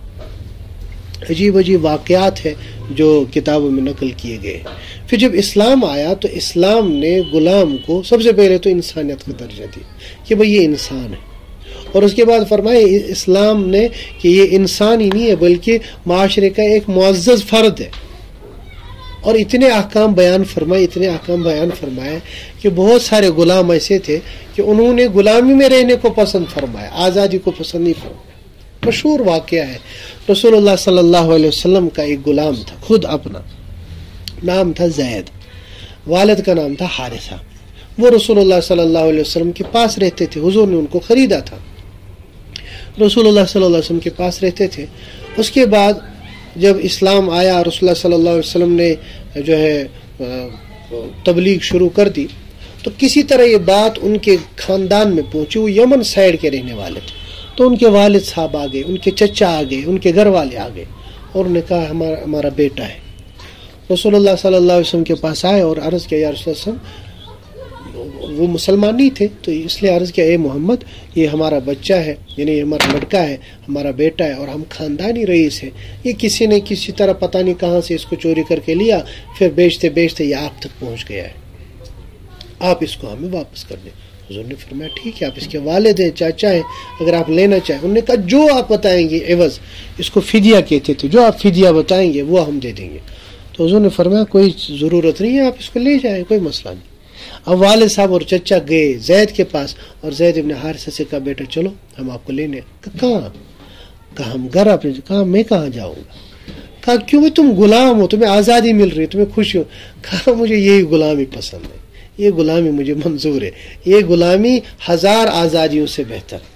عجیب عجیب واقعات ہیں جو کتابوں میں نقل کیے گئے۔ پھر جب اسلام آیا تو اسلام نے غلام کو سب سے پہلے تو انسانیت کا درجہ دیا کہ بھئی یہ انسان ہے، اور اس کے بعد فرمایا اسلام نے کہ یہ انسان ہی نہیں ہے بلکہ معاشرے کا ایک معزز فرد ہے، اور اتنے احکام بیان فرمائے کہ بہت سارے غلام ایسے تھے کہ انہوں نے غلامی میں رہنے کو پسند فرمایا، آزادی کو پسند نہیں فرمایا۔ مشہور واقعہ ہے، رسول اللہ صلی اللہ علیہ وسلم کا ایک غلام تھا، خود اپنا نام تھا زید، والد کا نام تھا حارثہ۔ وہ رسول اللہ صلی اللہ علیہ وسلم کے پاس رہتے تھے، حضور نے ان کو خریدا تھا، رسول اللہ صلی اللہ علیہ وسلم کے پاس رہتے تھے۔ اس کے بعد جب اسلام آیا، رسول اللہ صلی اللہ علیہ وسلم نے جو ہے تبلیغ شروع کر دی، تو کسی طرح یہ بات ان کے خاندان میں پہنچی۔ وہ یمن سائڈ کے رہنے والے تھے، تو ان کے والد صاحب آ گئے، ان کے چچا آ گئے، ان کے گھر والے آ گئے، اور انہوں نے کہا ہمارا بیٹا ہے۔ رسول اللہ صلی اللہ علیہ وسلم کے پاس آئے اور عرض کیا، یا رسول اللہ صلی اللہ علیہ وسلم، وہ مسلمان نہیں تھے تو اس لیے عرض کیا، اے محمد یہ ہمارا بچہ ہے، یعنی یہ ہمارا لڑکا ہے، ہمارا بیٹا ہے، اور ہم خاندانی رئیس ہیں، یہ کسی نے کسی طرح پتہ نہیں کہاں سے اس کو چوری کر کے لیا، پھر بیچتے بیچتے یہ آپ تک پہنچ گیا ہے، آپ اس کو ہمیں واپس کر دیں۔ حضور نے فرمایا ٹھیک ہے، آپ اس کے والد ہیں، چاچا ہیں، اگر آپ لینا چاہیں۔ انہوں نے کہا جو آپ بتائیں گے عوض، اس کو فدیہ کہتے تھے، جو آپ فدیہ بتائیں گے وہ ہم دے دیں گے۔ تو حضور نے فرمایا کوئی ضرورت نہیں ہے، آپ اس کو لے جائیں، کوئی مسئلہ نہیں۔ اب والد صاحب اور چچا گئے زید کے پاس، اور زید ابن حارثہ سے کہا بیٹا چلو ہم آپ کو لینے۔ کہاں؟ کہا ہم گھر اپنے۔ کہا میں کہاں جاؤں گا؟ کہا کیوں بھائی تم غلام ہو، تمہیں آزادی مل رہی ہے، تمہیں خوشی ہو۔ کہا مجھے یہی غلامی پسند ہے، یہ غلامی مجھے منظور ہے، یہ غلامی 1000 آزادیوں سے بہتر ہے۔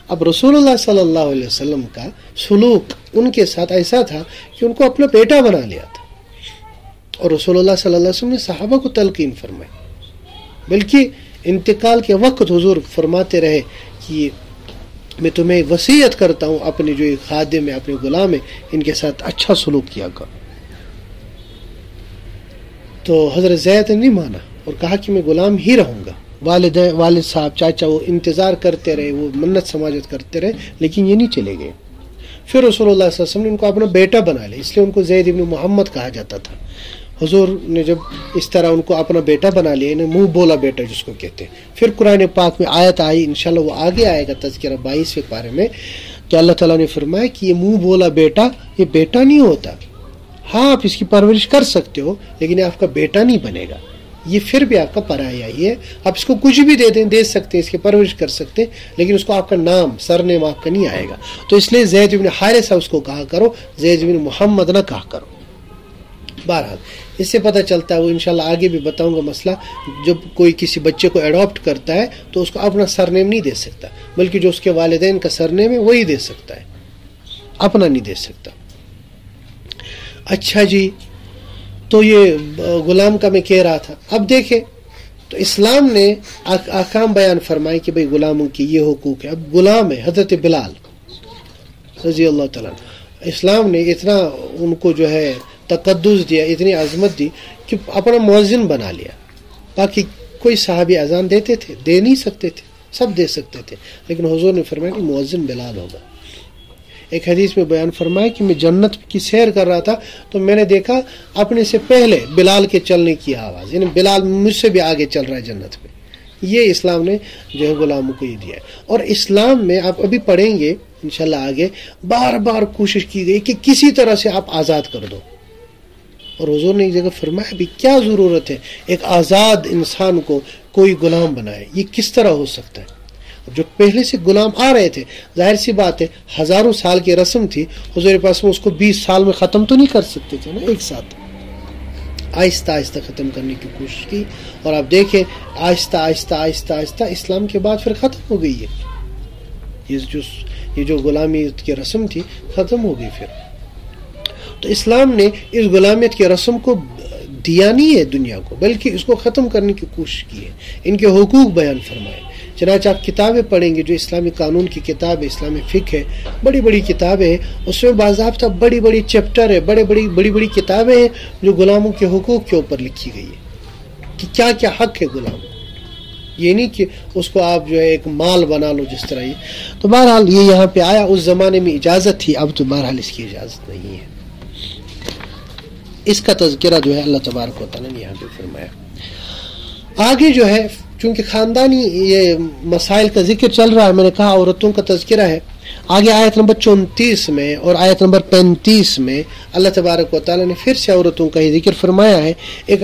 اب رسول اللہ صلی اللہ علیہ وسلم کا سلوک ان کے ساتھ ایسا تھا کہ ان کو اپنا بیٹا بنا لیا تھا، اور رسول اللہ صلی اللہ علیہ وسلم نے صحابہ کو تلقین فرمائی، بلکہ انتقال کے وقت حضور فرماتے رہے کہ میں تمہیں وصیت کرتا ہوں اپنے جو خادم ہیں، اپنے غلام ہیں، ان کے ساتھ اچھا سلوک کیا کرو۔ تو حضرت زید نے نہیں مانا اور کہا کہ میں غلام ہی رہوں گا۔ والد صاحب چاچا وہ انتظار کرتے رہے، وہ منت سماجت کرتے رہے، لیکن یہ نہیں چلے گئے۔ پھر رسول اللہ صلی اللہ علیہ وسلم نے ان کو اپنا بیٹا بنا لیا، اس لیے ان کو زید ابن محمد کہا جاتا تھا۔ حضور نے جب اس طرح ان کو اپنا بیٹا بنا لیا، انہیں منہ بولا بیٹا جس کو کہتے ہیں، پھر قرآن پاک میں آیت آئی، انشاءاللہ وہ آگے آئے گا تذکرہ 22 پارے میں، کہ اللہ تعالیٰ نے فرمایا کہ یہ منہ بولا بیٹا یہ بیٹا نہیں ہوتا، ہاں آپ اس کی پرورش کر سکتے ہو لیکن یہ آپ کا بیٹا نہیں بنے گا، یہ پھر بھی آپ کا پرایا ہی ہے۔ آپ اس کو کچھ بھی دے سکتے ہیں، اس کی پرورش کر سکتے ہیں، لیکن اس کو آپ کا نام سر نیم آپ کا نہیں آئے گا۔ تو اس لیے زید بن حارثہ اس کو کہا کرو، زید بن محمد نہ کہا کرو۔ بہرحال اس سے پتہ چلتا ہے، وہ انشاءاللہ آگے بھی بتاؤں گا مسئلہ، جب کوئی کسی بچے کو ایڈاپٹ کرتا ہے تو اس کو اپنا سرنیم نہیں دے سکتا، بلکہ جو اس کے والدین کا سرنیم ہے وہی دے سکتا ہے، اپنا نہیں دے سکتا۔ اچھا جی، تو یہ غلام کا میں کہہ رہا تھا۔ اب دیکھیں تو اسلام نے احکام بیان فرمائے کہ بھئی غلاموں کی یہ حقوق ہے۔ اب غلام ہے حضرت بلال رضی اللہ تعالیٰ، اسلام نے اتنا ان کو جو ہے تقدس دیا، اتنی عظمت دی کہ اپنا مؤذن بنا لیا۔ باقی کوئی صحابی اذان دیتے تھے؟ دے نہیں سکتے تھے، سب دے سکتے تھے، لیکن حضور نے فرمایا کہ مؤذن بلال ہوگا۔ ایک حدیث میں بیان فرمایا کہ میں جنت کی سیر کر رہا تھا تو میں نے دیکھا اپنے سے پہلے بلال کے چلنے کی آواز، یعنی بلال مجھ سے بھی آگے چل رہا ہے جنت میں۔ یہ اسلام نے جو ہے غلاموں کو یہ دیا ہے۔ اور اسلام میں آپ ابھی پڑھیں گے انشاءاللہ آگے، بار بار کوشش کی گئی کہ کسی طرح سے آپ آزاد کر دو، اور حضور نے ایک جگہ فرمایا بھی کیا ضرورت ہے ایک آزاد انسان کو کوئی غلام بنائے، یہ کس طرح ہو سکتا ہے؟ جو پہلے سے غلام آ رہے تھے، ظاہر سی بات ہے ہزاروں سال کی رسم تھی، حضور پاس میں اس کو 20 سال میں ختم تو نہیں کر سکتے تھے نا ایک ساتھ، آہستہ آہستہ ختم کرنے کی کوشش کی، اور آپ دیکھیں آہستہ آہستہ آہستہ آہستہ اسلام کے بعد پھر ختم ہو گئی ہے یہ جو غلامیت کی رسم تھی، ختم ہو گئی پھر۔ تو اسلام نے اس غلامیت کی رسم کو دیا نہیں ہے دنیا کو، بلکہ اس کو ختم کرنے کی کوشش کی ہے، ان کے حقوق بیان فرمائے۔ چنانچہ آپ کتابیں پڑھیں گے جو اسلامی قانون کی کتاب ہے، اسلامی فقہ ہے، بڑی بڑی کتابیں ہیں، اس میں باضابطہ بڑی بڑی چیپٹر ہے، بڑی بڑی کتابیں ہیں جو غلاموں کے حقوق کے اوپر لکھی گئی ہے کہ کیا کیا حق ہے غلام. یہ نہیں کہ اس کو آپ جو ہے ایک مال بنا لو جس طرح. یہ تو بہرحال یہ یہاں پہ آیا، اس زمانے میں اجازت تھی، اب تو بہرحال اس کی اجازت نہیں ہے. اس کا تذکرہ جو ہے اللہ تبارک و تعالیٰ نے یہاں پہ فرمایا. آگے جو ہے چونکہ خاندانی یہ مسائل کا ذکر چل رہا ہے، میں نے کہا عورتوں کا تذکرہ ہے. آگے آیت نمبر 34 میں اور آیت نمبر 35 میں اللہ تبارک و تعالیٰ نے پھر سے عورتوں کا ہی ذکر فرمایا ہے. ایک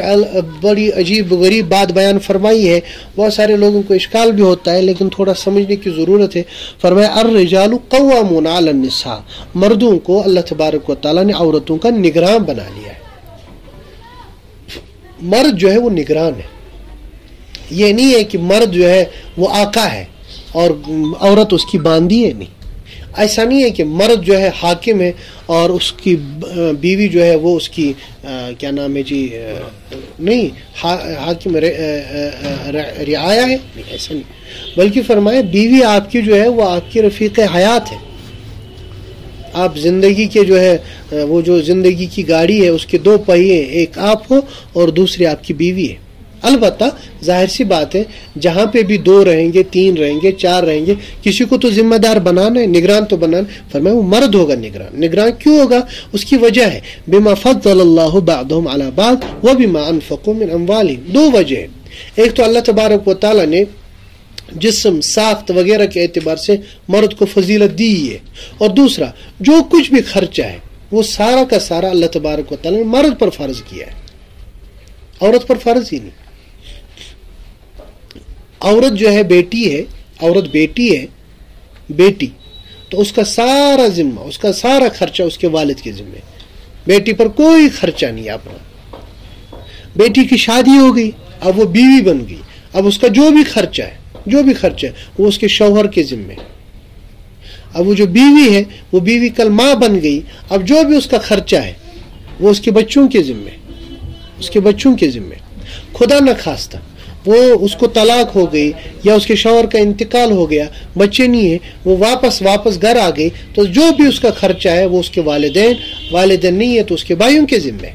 بڑی عجیب غریب بات بیان فرمائی ہے، بہت سارے لوگوں کو اشکال بھی ہوتا ہے لیکن تھوڑا سمجھنے کی ضرورت ہے. فرمایا الرجال قوامون علی النساء، مردوں کو اللہ تبارک و تعالیٰ نے عورتوں کا نگراں بنا لیا ہے. مرد جو ہے وہ نگران ہے، یہ نہیں ہے کہ مرد جو ہے وہ آقا ہے اور عورت اس کی باندھی ہے. نہیں، ایسا نہیں ہے کہ مرد جو ہے حاکم ہے اور اس کی بیوی جو ہے وہ اس کی کیا نام ہے جی نہیں حاکم رعایا ہے. نہیں، ایسا نہیں، بلکہ فرمایا بیوی آپ کی جو ہے وہ آپ کی رفیق حیات ہے. آپ زندگی کے جو ہے وہ جو زندگی کی گاڑی ہے اس کے دو پہیے، ایک آپ ہو اور دوسری آپ کی بیوی ہے. البتہ ظاہر سی بات ہے جہاں پہ بھی 2 رہیں گے، 3 رہیں گے، 4 رہیں گے، کسی کو تو ذمہ دار بنانا ہے، نگران تو بنانا. فرمایا وہ مرد ہوگا نگران. نگران کیوں ہوگا؟ اس کی وجہ ہے بما فضل اللہ بعضهم على بعض وبما انفقوا من اموالهم. 2 وجہ ہیں. ایک تو اللہ تبارک و تعالیٰ نے جسم ساخت وغیرہ کے اعتبار سے مرد کو فضیلت دی ہے، اور دوسرا جو کچھ بھی خرچہ ہے وہ سارا کا سارا اللہ تبارک و تعالیٰ نے مرد پر فرض کیا ہے، عورت پر فرض ہی نہیں. عورت جو ہے بیٹی ہے، عورت بیٹی ہے، بیٹی تو اس کا سارا ذمہ، اس کا سارا خرچہ اس کے والد کے ذمہ. بیٹی پر کوئی خرچہ نہیں اپنا. بیٹی کی شادی ہو گئی، اب وہ بیوی بن گئی، اب اس کا جو بھی خرچہ ہے وہ اس کے شوہر کے ذمہ. اب وہ جو بیوی ہے وہ بیوی کل ماں بن گئی، اب جو بھی اس کا خرچہ ہے وہ اس کے بچوں کے ذمہ، اس کے بچوں کے ذمہ. خدا نہ خواستہ وہ اس کو طلاق ہو گئی یا اس کے شوہر کا انتقال ہو گیا، بچے نہیں ہیں، وہ واپس گھر آ گئی، تو جو بھی اس کا خرچہ ہے وہ اس کے والدین نہیں ہے تو اس کے بھائیوں کے ذمہ.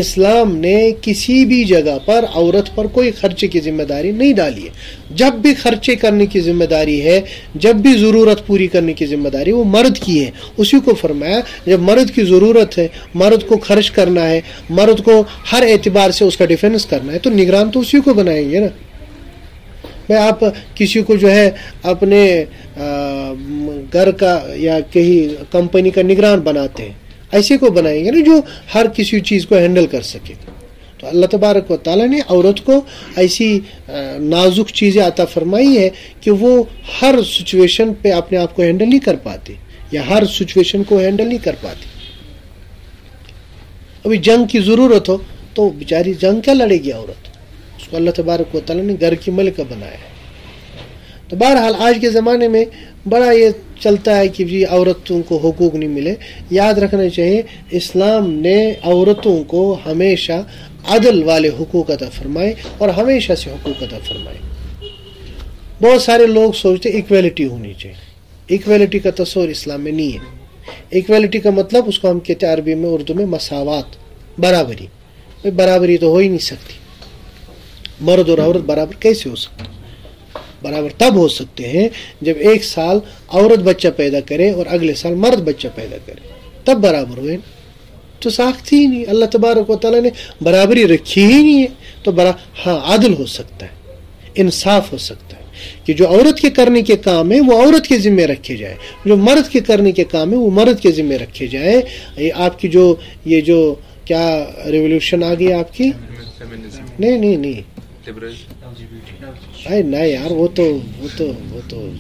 اسلام نے کسی بھی جگہ پر عورت پر کوئی خرچے کی ذمہ داری نہیں ڈالی ہے. جب بھی خرچے کرنے کی ذمہ داری ہے، جب بھی ضرورت پوری کرنے کی ذمہ داری وہ مرد کی ہے. اسی کو فرمایا جب مرد کی ضرورت ہے، مرد کو خرچ کرنا ہے، مرد کو ہر اعتبار سے اس کا ڈیفینس کرنا ہے، تو نگران تو اسی کو بنائیں گے نا. بھائی آپ کسی کو جو ہے اپنے گھر کا یا کہیں کمپنی کا نگران بناتے ہیں، ایسے کو بنائیں گے نا جو ہر کسی چیز کو ہینڈل کر سکے. تو اللہ تبارک و تعالیٰ نے عورت کو ایسی نازک چیزیں عطا فرمائی ہے کہ وہ ہر سچویشن پہ اپنے آپ کو ہینڈل نہیں کر پاتی یا ہر سچویشن کو ہینڈل نہیں کر پاتی. ابھی جنگ کی ضرورت ہو تو بیچاری جنگ کیا لڑے گی عورت؟ اس کو اللہ تبارک و تعالیٰ نے گھر کی ملکہ بنایا ہے. تو بہرحال آج کے زمانے میں بڑا یہ چلتا ہے کہ جی عورتوں کو حقوق نہیں ملے. یاد رکھنا چاہیے اسلام نے عورتوں کو ہمیشہ عدل والے حقوق عطا فرمائے اور ہمیشہ سے حقوق عطا فرمائے. بہت سارے لوگ سوچتے ایکویلٹی ہونی چاہیے. ایکویلٹی کا تصور اسلام میں نہیں ہے. ایکویلٹی کا مطلب اس کو ہم کہتے ہیں عربی میں، اردو میں مساوات، برابری. برابری تو ہو ہی نہیں سکتی. مرد اور عورت برابر کیسے ہو سکتے؟ برابر تب ہو سکتے ہیں جب ایک سال عورت بچہ پیدا کرے اور اگلے سال مرد بچہ پیدا کرے، تب برابر ہوئے. تو ساخت ہی نہیں، اللہ تبارک و تعالیٰ نے برابری رکھی ہی نہیں ہے. تو ہاں عادل ہو سکتا ہے، انصاف ہو سکتا ہے کہ جو عورت کے کرنے کے کام ہے وہ عورت کے ذمہ رکھے جائے، جو مرد کے کرنے کے کام ہے وہ مرد کے ذمہ رکھے جائے. آپ کی یہ جو کیا ریولوشن آ گئی آپ کی، نہیں نہیں یار، وہ تو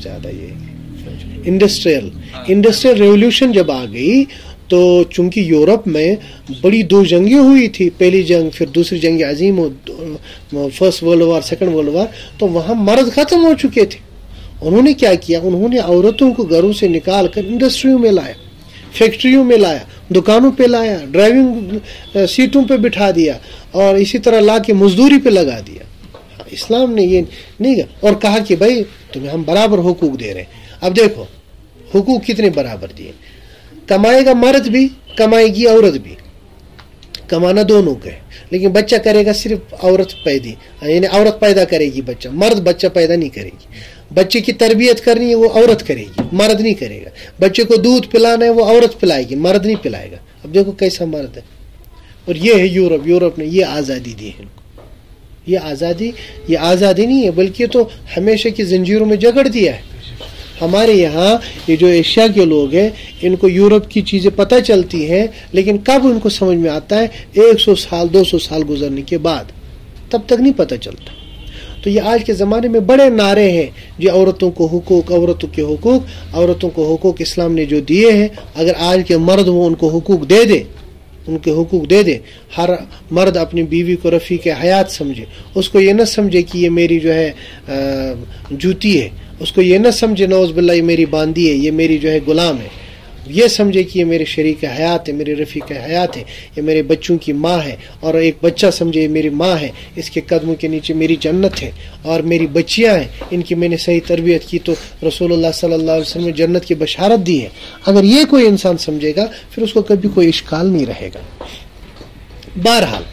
زیادہ یہ انڈسٹریل ریولوشن جب آ گئی تو چونکہ یورپ میں بڑی 2 جنگیں ہوئی تھی، پہلی جنگ پھر دوسری جنگ عظیم اور first world war, second world war, تو وہاں مرد ختم ہو چکے تھے. انہوں نے کیا کیا؟ انہوں نے عورتوں کو گھروں سے نکال کر انڈسٹریوں میں لایا، فیکٹریوں میں لایا، دکانوں پہ لایا، ڈرائیونگ سیٹوں پہ بٹھا دیا اور اسی طرح لا کے مزدوری پہ لگا دیا. اسلام نے یہ نہیں کہا، اور کہا کہ بھائی تمہیں ہم برابر حقوق دے رہے ہیں۔ اب دیکھو حقوق کتنے برابر دیے، کمائے گا مرد بھی، کمائے گی عورت بھی، کمانا دونوں کا ہے، لیکن بچہ کرے گا صرف عورت پیدا، یعنی عورت پیدا کرے گی بچہ، مرد بچہ پیدا نہیں کرے گی۔ بچے کی تربیت کرنی ہے وہ عورت کرے گی، مرد نہیں کرے گا۔ بچے کو دودھ پلانا ہے وہ عورت پلائے گی، مرد نہیں پلائے گا۔ اب دیکھو کیسا مرد ہے۔ اور یہ ہے یورپ نے یہ آزادی دی ہے ان کو۔ یہ آزادی نہیں ہے، بلکہ تو ہمیشہ کی زنجیروں میں جکڑ دیا ہے۔ ہمارے یہاں یہ جو ایشیا کے لوگ ہیں ان کو یورپ کی چیزیں پتہ چلتی ہیں، لیکن کب ان کو سمجھ میں آتا ہے؟ 100 سال 200 سال گزرنے کے بعد، تب تک نہیں پتہ چلتا۔ تو یہ آج کے زمانے میں بڑے نعرے ہیں جو عورتوں کو حقوق، عورتوں کے حقوق، عورتوں کو حقوق اسلام نے جو دیے ہیں، اگر آج کے مرد وہ ان کو حقوق دے دے، ان کے حقوق دے دے، ہر مرد اپنی بیوی کو رفیق حیات سمجھے، اس کو یہ نہ سمجھے کہ یہ میری جو ہے جوتی ہے، اس کو یہ نہ سمجھے نعوذ باللہ یہ میری باندی ہے، یہ میری جو ہے غلام ہے، یہ سمجھے کہ یہ میرے شریک حیات ہے، میرے رفیق حیات ہے، یہ میرے بچوں کی ماں ہے، اور ایک بچہ سمجھے یہ میری ماں ہے، اس کے قدموں کے نیچے میری جنت ہے، اور میری بچیاں ہیں، ان کی میں نے صحیح تربیت کی تو رسول اللہ صلی اللہ علیہ وسلم نے جنت کی بشارت دی ہے۔ اگر یہ کوئی انسان سمجھے گا پھر اس کو کبھی کوئی اشکال نہیں رہے گا۔ بہرحال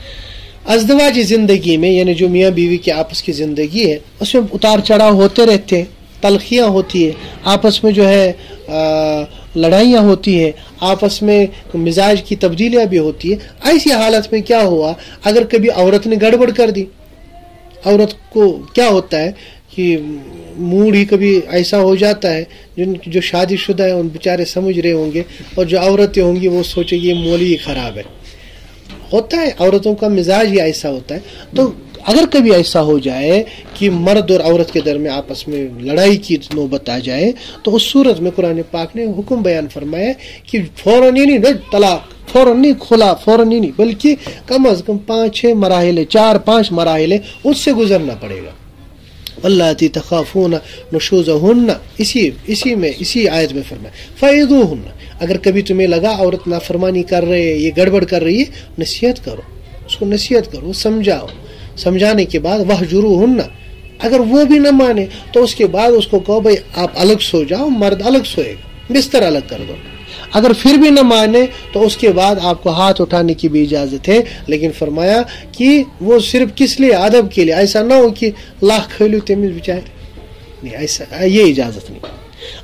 ازدواجی زندگی میں، یعنی جو میاں بیوی کی آپس کی زندگی ہے، اس میں اتار چڑھاؤ ہوتے رہتے ہیں، تلخیاں ہوتی ہے، آپس میں جو ہے لڑائیاں ہوتی ہیں، آپس میں مزاج کی تبدیلیاں بھی ہوتی ہیں۔ ایسی حالت میں کیا ہوا، اگر کبھی عورت نے گڑبڑ کر دی، عورت کو کیا ہوتا ہے کہ موڈ ہی کبھی ایسا ہو جاتا ہے، جو شادی شدہ ہے ان بیچارے سمجھ رہے ہوں گے، اور جو عورتیں ہوں گی وہ سوچے یہ مولوی خراب ہے۔ ہوتا ہے عورتوں کا مزاج ہی ایسا ہوتا ہے۔ تو اگر کبھی ایسا ہو جائے کہ مرد اور عورت کے درمیان آپس میں لڑائی کی نوبت آ جائے، تو اس صورت میں قرآن پاک نے حکم بیان فرمایا کہ فوراً ہی نہیں طلاق، فوراً نہیں کھلا، فوراً ہی نہیں، بلکہ کم از کم 5-6 مراحل، 4-5 مراحل اس سے گزرنا پڑے گا۔ واللاتی تخافون نشوزہن، اسی آیت میں فرمایا فعظوہن، اگر کبھی تمہیں لگا عورت نافرمانی کر رہے ہے، یہ گڑبڑ کر رہی ہے، نصیحت کرو، اس کو نصیحت کرو، سمجھاؤ، سمجھانے کے بعد وہجروہن، اگر وہ بھی نہ مانے تو اس کے بعد اس کو کہو بھائی آپ الگ سو جاؤ، مرد الگ سوئے گا، بستر الگ کر دو۔ اگر پھر بھی نہ مانے تو اس کے بعد آپ کو ہاتھ اٹھانے کی بھی اجازت ہے، لیکن فرمایا کہ وہ صرف کس لیے؟ ادب کے لیے، ایسا نہ ہو کہ لاکھ کھیلو تمیز بچائے، نہیں، ایسا یہ اجازت نہیں۔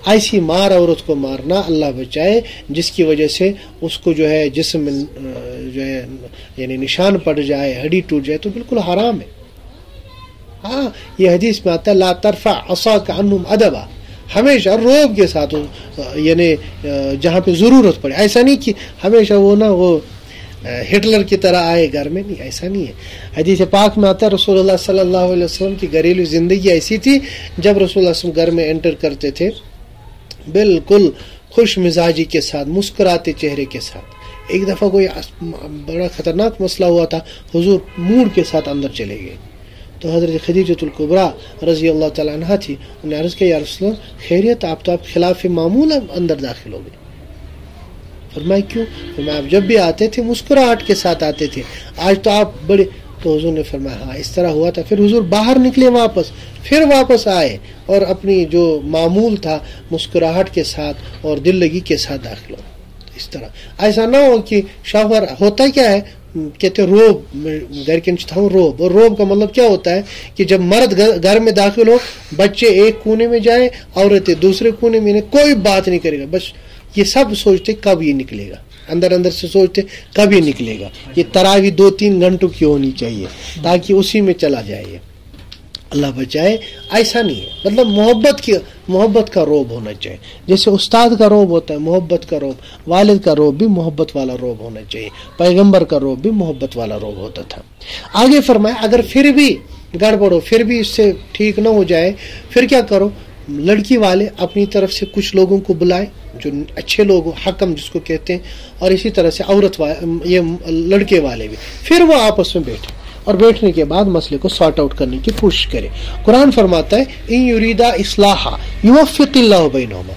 ایسی مار عورت کو مارنا اللہ بچائے جس کی وجہ سے اس کو جو ہے جسم جو ہے یعنی نشان پڑ جائے، ہڈی ٹوٹ جائے، تو بالکل حرام ہے۔ ہاں یہ حدیث میں آتا ہے لا ترفع عصاک عنہم ادبا، ہمیشہ روب کے ساتھ، یعنی جہاں پہ ضرورت پڑے، ایسا نہیں کہ ہمیشہ وہ ہٹلر کی طرح آئے گھر میں، نہیں، ایسا نہیں ہے۔ حدیث پاک میں آتا ہے رسول اللہ صلی اللہ علیہ وسلم کی گھریلو زندگی ایسی تھی، جب رسول اللہ صلی اللہ علیہ وسلم گھر میں انٹر کرتے تھے بالکل خوش مزاجی کے ساتھ، مسکراتے چہرے کے ساتھ۔ ایک دفعہ کوئی بڑا خطرناک مسئلہ ہوا تھا، حضور موڈ کے ساتھ اندر چلے گئے، تو حضرت خدیجۃ الکبریٰ رضی اللہ تعالیٰ عنہا تھی، انہوں نے عرض کیا یا رسول اللہ خیریت، آپ تو خلاف معمول اندر داخل ہو گئے۔ فرمایا کیوں؟ فرمایا آپ جب بھی آتے تھے مسکراہٹ کے ساتھ آتے تھے، آج تو آپ بڑے، تو حضور نے فرمایا ہاں اس طرح ہوا تھا۔ پھر حضور باہر نکلے، پھر واپس آئے اور اپنی جو معمول تھا مسکراہٹ کے ساتھ اور دل لگی کے ساتھ داخل ہو۔ اس طرح ایسا نہ ہو کہ شوہر ہوتا کیا ہے، کہتے روب، گھر کے نیچے تھا روب، اور روب کا مطلب کیا ہوتا ہے کہ جب مرد گھر میں داخل ہو، بچے ایک کونے میں جائے، عورتیں دوسرے کونے میں، کوئی بات نہیں کرے گا، بس یہ سب سوچتے کب یہ نکلے گا، اندر سے سوچتے کب یہ نکلے گا۔ یہ تراویح 2-3 گھنٹوں کی ہونی چاہیے تاکہ اسی میں چلا جائے۔ اللہ بچائے، ایسا نہیں ہے، مطلب محبت کا روب ہونا چاہیے، جیسے استاد کا روب ہوتا ہے محبت کا روب، والد کا روب بھی محبت والا روب ہونا چاہیے، پیغمبر کا روب بھی محبت والا روب ہوتا تھا۔ آگے فرمایا اگر پھر بھی گڑبڑ ہو، پھر بھی اس سے ٹھیک نہ ہو جائے، پھر کیا کرو؟ لڑکی والے اپنی طرف سے کچھ لوگوں کو بلائے جو اچھے لوگ، حکم جس کو کہتے ہیں، اور اسی طرح سے عورت یہ لڑکے والے بھی، پھر وہ آپس میں بیٹھے اور بیٹھنے کے بعد مسئلے کو سارٹ آؤٹ کرنے کی کوشش کرے۔ قرآن فرماتا ہے ان یریدا اصلاحا یوفق اللہ بینہما،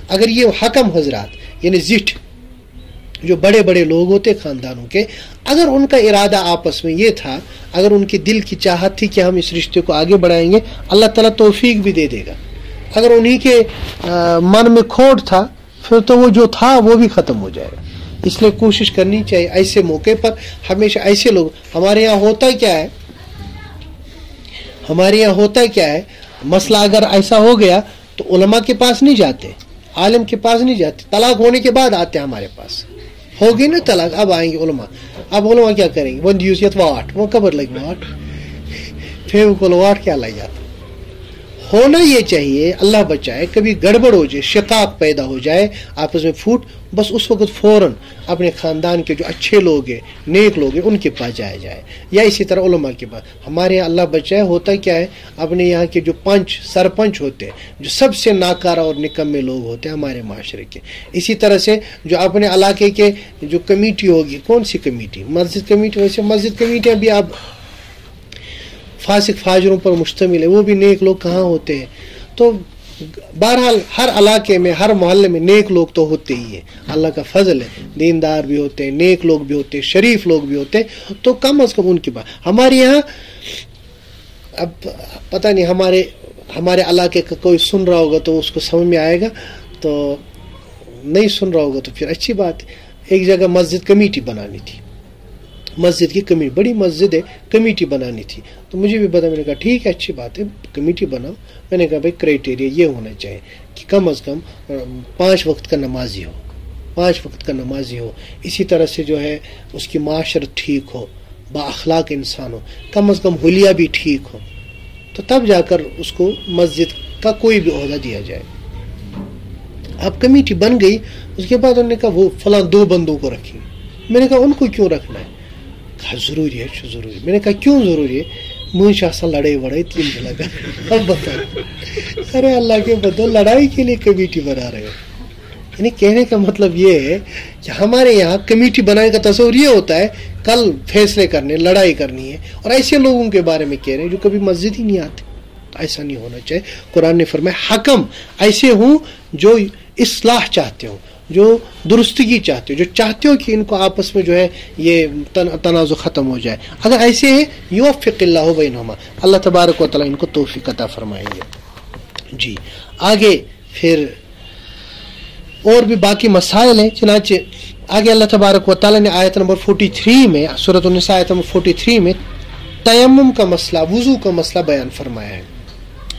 اگر یہ حکم حضرات یعنی زٹھ جو بڑے بڑے لوگ ہوتے خاندانوں کے، اگر ان کا ارادہ آپس میں یہ تھا، اگر ان کی دل کی چاہت تھی کہ ہم اس رشتے کو آگے بڑھائیں گے، اللہ تعالیٰ توفیق بھی دے دے گا۔ اگر انہی کے من میں کھوٹ تھا پھر تو وہ جو تھا وہ بھی ختم ہو جائے گا۔ اس لیے کوشش کرنی چاہیے ایسے موقع پر ہمیشہ ایسے لوگ۔ ہمارے یہاں ہوتا کیا ہے، مسئلہ اگر ایسا ہو گیا تو علماء کے پاس نہیں جاتے، عالم کے پاس نہیں جاتے، طلاق ہونے کے بعد آتے ہیں ہمارے پاس۔ ہوگی نا طلاق، اب آئیں گے علماء۔ اب علماء کیا کریں گے؟ ون یوزیت واٹ، وہ قبر لگ واٹ، پھر واٹ کیا لگ جاتا۔ ہونا یہ چاہیے، اللہ بچائے کبھی گڑبڑ ہو جائے، شقاق پیدا ہو جائے آپس میں پھوٹ، بس اس وقت فوراً اپنے خاندان کے جو اچھے لوگ ہیں، نیک لوگ ہیں، ان کے پاس جایا جائے، یا اسی طرح علماء کے پاس۔ ہمارے یہاں اللہ بچائے ہوتا کیا ہے، اپنے یہاں کے جو سرپنچ ہوتے ہیں، جو سب سے ناکارہ اور نکمے لوگ ہوتے ہیں ہمارے معاشرے کے، اسی طرح سے جو اپنے علاقے کے جو کمیٹی ہوگی، کون سی کمیٹی؟ مسجد کمیٹی۔ ویسے مسجد کمیٹیاں بھی اب فاسق فاجروں پر مشتمل ہے، وہ بھی نیک لوگ کہاں ہوتے ہیں؟ تو بہرحال ہر علاقے میں، ہر محلے میں نیک لوگ تو ہوتے ہی ہیں، اللہ کا فضل ہے، دیندار بھی ہوتے ہیں، نیک لوگ بھی ہوتے ہیں، شریف لوگ بھی ہوتے ہیں، تو کم از کم ان کے پاس۔ ہمارے یہاں اب پتہ نہیں ہمارے علاقے کا کوئی سن رہا ہوگا تو اس کو سمجھ میں آئے گا، تو نہیں سن رہا ہوگا تو پھر اچھی بات ہے۔ ایک جگہ مسجد کمیٹی بنانی تھی، مسجد کی کمیٹی، بڑی مسجد ہے، کمیٹی بنانی تھی، تو مجھے بھی پتا، میں نے کہا ٹھیک ہے اچھی بات ہے کمیٹی بناؤ۔ میں نے کہا بھائی کرائٹیریا یہ ہونا چاہیے کہ کم از کم 5 وقت کا نمازی ہو، 5 وقت کا نمازی ہو، اسی طرح سے جو ہے اس کی معاشرت ٹھیک ہو، با اخلاق انسان ہو، کم از کم حلیہ بھی ٹھیک ہو، تو تب جا کر اس کو مسجد کا کوئی بھی عہدہ دیا جائے۔ اب کمیٹی بن گئی، اس کے بعد انہوں نے کہا وہ فلاں 2 بندوں کو رکھیں گے۔ میں نے کہا ان کو کیوں رکھنا ہے؟ کہا ضروری ہے، ضروری۔ میں نے کہا کیوں ضروری ہے؟ منشا سا لڑائی وڑائی 3 لگا۔ اب بتاؤ، ارے اللہ کے بدو، لڑائی کے لیے کمیٹی بنا رہے ہو؟ یعنی کہنے کا مطلب یہ ہے کہ ہمارے یہاں کمیٹی بنانے کا تصور یہ ہوتا ہے کل فیصلے کرنے، لڑائی کرنی ہے، اور ایسے لوگوں کے بارے میں کہہ رہے ہیں جو کبھی مسجد ہی نہیں آتے۔ تو ایسا نہیں ہونا چاہیے۔ قرآن نے فرمایا حکم ایسے ہوں جو اصلاح چاہتے ہوں، جو درستگی چاہتے ہو، جو چاہتے ہو کہ ان کو آپس میں جو ہے یہ تنازع ختم ہو جائے۔ اگر ایسے ہیں یوفق اللہ بینہما، اللہ تبارک و تعالیٰ ان کو توفیق عطا فرمائیں گے۔ جی آگے پھر اور بھی باقی مسائل ہیں، چنانچہ آگے اللہ تبارک و تعالیٰ نے آیت نمبر 43 میں، سورۃ النساء آیت نمبر 43 میں تیمم کا مسئلہ، وضو کا مسئلہ بیان فرمایا ہے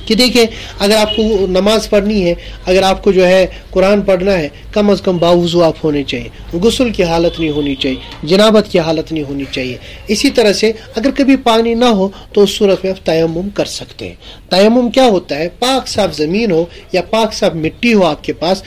کہ دیکھیں اگر آپ کو نماز پڑھنی ہے، اگر آپ کو جو ہے قرآن پڑھنا ہے، کم از کم باوضو آپ ہونے چاہیے، غسل کی حالت نہیں ہونی چاہیے، جنابت کی حالت نہیں ہونی چاہیے۔ اسی طرح سے اگر کبھی پانی نہ ہو تو اس صورت میں آپ تیمم کر سکتے ہیں۔ تیمم کیا ہوتا ہے؟ پاک صاف زمین ہو یا پاک صاف مٹی ہو آپ کے پاس،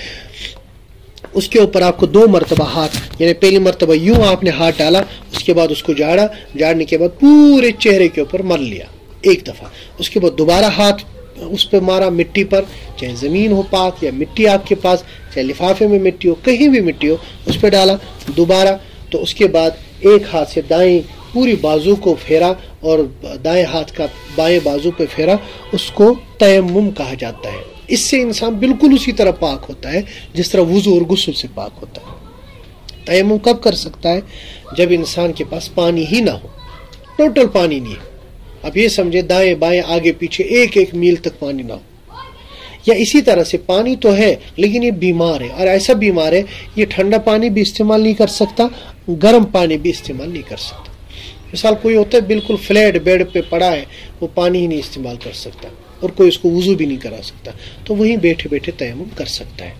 اس کے اوپر آپ کو 2 مرتبہ ہاتھ، یعنی پہلی مرتبہ یوں آپ نے ہاتھ ڈالا، اس کے بعد اس کو جھاڑا، جھاڑنے کے بعد پورے چہرے کے اوپر مل لیا ایک دفعہ، اس کے بعد دوبارہ ہاتھ اس پہ مارا مٹی پر، چاہے زمین ہو پاک یا مٹی آپ کے پاس، چاہے لفافے میں مٹی ہو، کہیں بھی مٹی ہو، اس پہ ڈالا دوبارہ، تو اس کے بعد ایک ہاتھ سے دائیں پوری بازو کو پھیرا اور دائیں ہاتھ کا بائیں بازو پہ پھیرا، اس کو تیمم کہا جاتا ہے۔ اس سے انسان بالکل اسی طرح پاک ہوتا ہے جس طرح وضو اور غسل سے پاک ہوتا ہے۔ تیمم کب کر سکتا ہے؟ جب انسان کے پاس پانی ہی نہ ہو، ٹوٹل پانی نہیں ہے، اب یہ سمجھے دائیں بائیں آگے پیچھے 1 میل تک پانی نہ ہو، یا اسی طرح سے پانی تو ہے لیکن یہ بیمار ہے، اور ایسا بیمار ہے یہ ٹھنڈا پانی بھی استعمال نہیں کر سکتا، گرم پانی بھی استعمال نہیں کر سکتا۔ مثال کوئی ہوتا ہے بالکل فلیٹ بیڈ پہ پڑا ہے، وہ پانی ہی نہیں استعمال کر سکتا اور کوئی اس کو وضو بھی نہیں کرا سکتا، تو وہیں بیٹھے بیٹھے تیمم کر سکتا ہے۔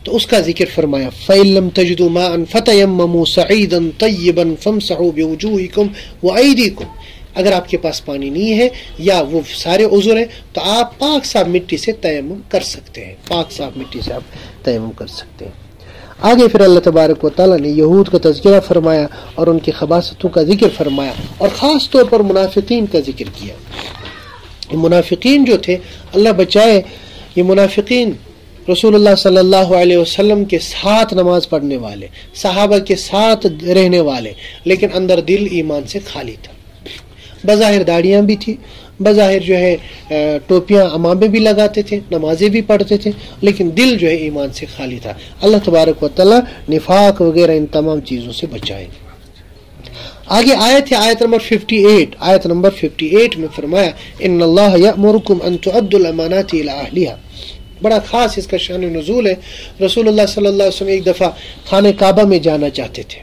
تو اس کا ذکر فرمایا فَإِن لَّمْ تَجِدُوا مَاءً فَتَيَمَّمُوا صَعِيدًا طَيِّبًا فَامْسَحُوا بِوُجُوهِكُمْ وَأَيْدِيكُمْ۔ اگر آپ کے پاس پانی نہیں ہے یا وہ سارے عذر ہیں تو آپ پاک صاف مٹی سے تیمم کر سکتے ہیں، پاک صاف مٹی سے آپ تیمم کر سکتے ہیں۔ آگے پھر اللہ تبارک و تعالیٰ نے یہود کا تذکرہ فرمایا اور ان کی خباثتوں کا ذکر فرمایا، اور خاص طور پر منافقین کا ذکر کیا۔ یہ منافقین جو تھے، اللہ بچائے، یہ منافقین رسول اللہ صلی اللہ علیہ وسلم کے ساتھ نماز پڑھنے والے، صحابہ کے ساتھ رہنے والے، لیکن اندر دل ایمان سے خالی تھا۔ بظاہر داڑیاں بھی تھی، بظاہر جو ہے ٹوپیاں امامے بھی لگاتے تھے، نمازیں بھی پڑھتے تھے، لیکن دل جو ہے ایمان سے خالی تھا۔ اللہ تبارک و تعالی نفاق وغیرہ ان تمام چیزوں سے بچائے۔ آگے آیت ہے آیت نمبر 58، آیت نمبر 58 میں فرمایا ان اللہ یأمرکم ان تؤدوا الامانات الی اہلھا۔ بڑا خاص اس کا شان نزول ہے۔ رسول اللہ صلی اللہ علیہ وسلم ایک دفعہ خانہ کعبہ میں جانا چاہتے تھے